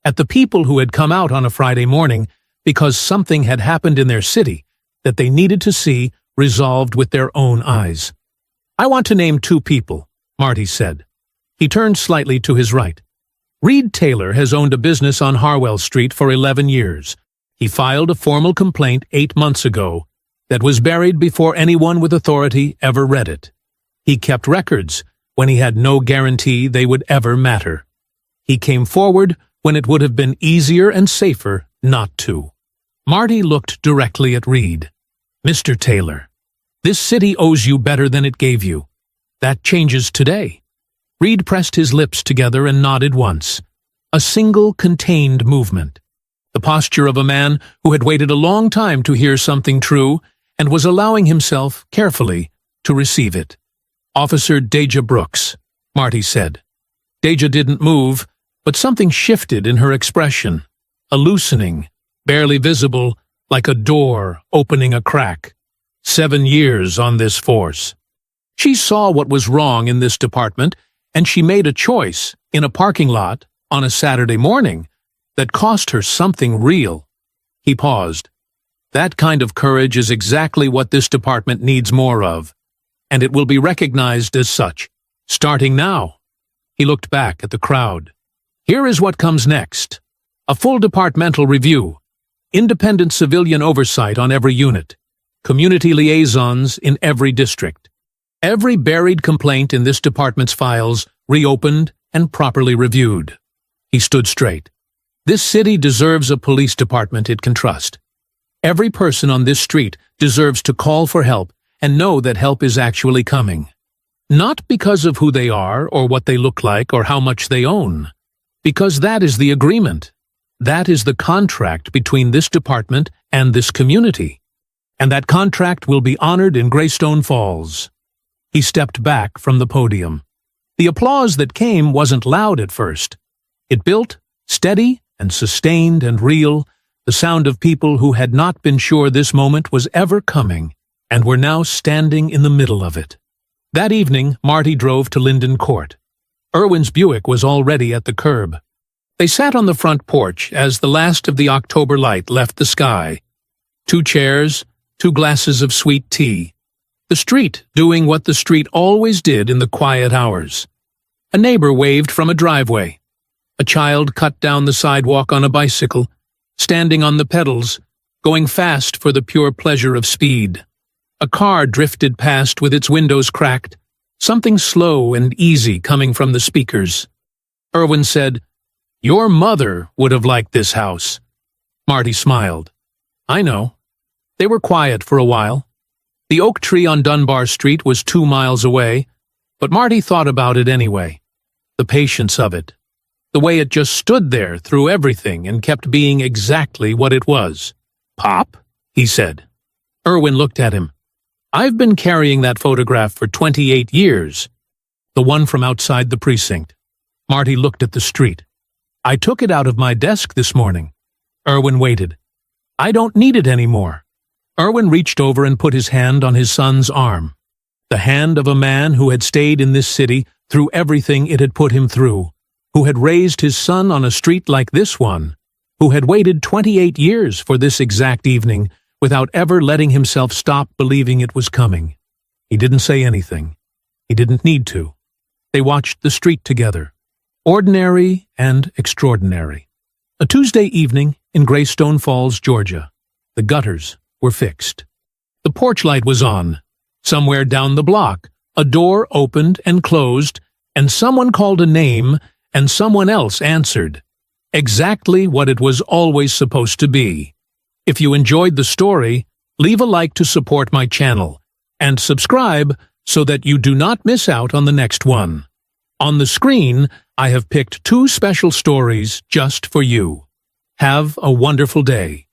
at the people who had come out on a Friday morning because something had happened in their city that they needed to see resolved with their own eyes. "I want to name 2 people," Marty said. He turned slightly to his right. "Reed Taylor has owned a business on Harwell Street for 11 years. He filed a formal complaint 8 months ago that was buried before anyone with authority ever read it. He kept records when he had no guarantee they would ever matter. He came forward when it would have been easier and safer not to." Marty looked directly at Reed. "Mr. Taylor, this city owes you better than it gave you. That changes today." Reed pressed his lips together and nodded once. A single, contained movement. The posture of a man who had waited a long time to hear something true and was allowing himself, carefully, to receive it. "Officer Deja Brooks," Marty said. Deja didn't move, but something shifted in her expression, a loosening, barely visible, like a door opening a crack. 7 years on this force. She saw what was wrong in this department, and she made a choice, in a parking lot, on a Saturday morning, that cost her something real. He paused. That kind of courage is exactly what this department needs more of, and it will be recognized as such, starting now. He looked back at the crowd. Here is what comes next. A full departmental review, independent civilian oversight on every unit, community liaisons in every district. Every buried complaint in this department's files reopened and properly reviewed. He stood straight. This city deserves a police department it can trust. Every person on this street deserves to call for help and know that help is actually coming. Not because of who they are or what they look like or how much they own. Because that is the agreement. That is the contract between this department and this community. And that contract will be honored in Greystone Falls. He stepped back from the podium. The applause that came wasn't loud at first. It built, steady and sustained and real, the sound of people who had not been sure this moment was ever coming and were now standing in the middle of it. That evening, Marty drove to Linden Court. Irwin's Buick was already at the curb. They sat on the front porch as the last of the October light left the sky. 2 chairs, 2 glasses of sweet tea. The street doing what the street always did in the quiet hours. A neighbor waved from a driveway. A child cut down the sidewalk on a bicycle, standing on the pedals, going fast for the pure pleasure of speed. A car drifted past with its windows cracked, something slow and easy coming from the speakers. Irwin said, "Your mother would have liked this house." Marty smiled. "I know." They were quiet for a while. The oak tree on Dunbar Street was 2 miles away, but Marty thought about it anyway. The patience of it. The way it just stood there through everything and kept being exactly what it was. "Pop?" he said. Irwin looked at him. "I've been carrying that photograph for 28 years. The one from outside the precinct." Marty looked at the street. "I took it out of my desk this morning." Irwin waited. "I don't need it anymore." Irwin reached over and put his hand on his son's arm. The hand of a man who had stayed in this city through everything it had put him through, who had raised his son on a street like this one, who had waited 28 years for this exact evening without ever letting himself stop believing it was coming. He didn't say anything. He didn't need to. They watched the street together. Ordinary and extraordinary. A Tuesday evening in Greystone Falls, Georgia. The gutters were fixed. The porch light was on. Somewhere down the block, a door opened and closed, and someone called a name, and someone else answered. Exactly what it was always supposed to be. If you enjoyed the story, leave a like to support my channel, and subscribe so that you do not miss out on the next one. On the screen, I have picked 2 special stories just for you. Have a wonderful day.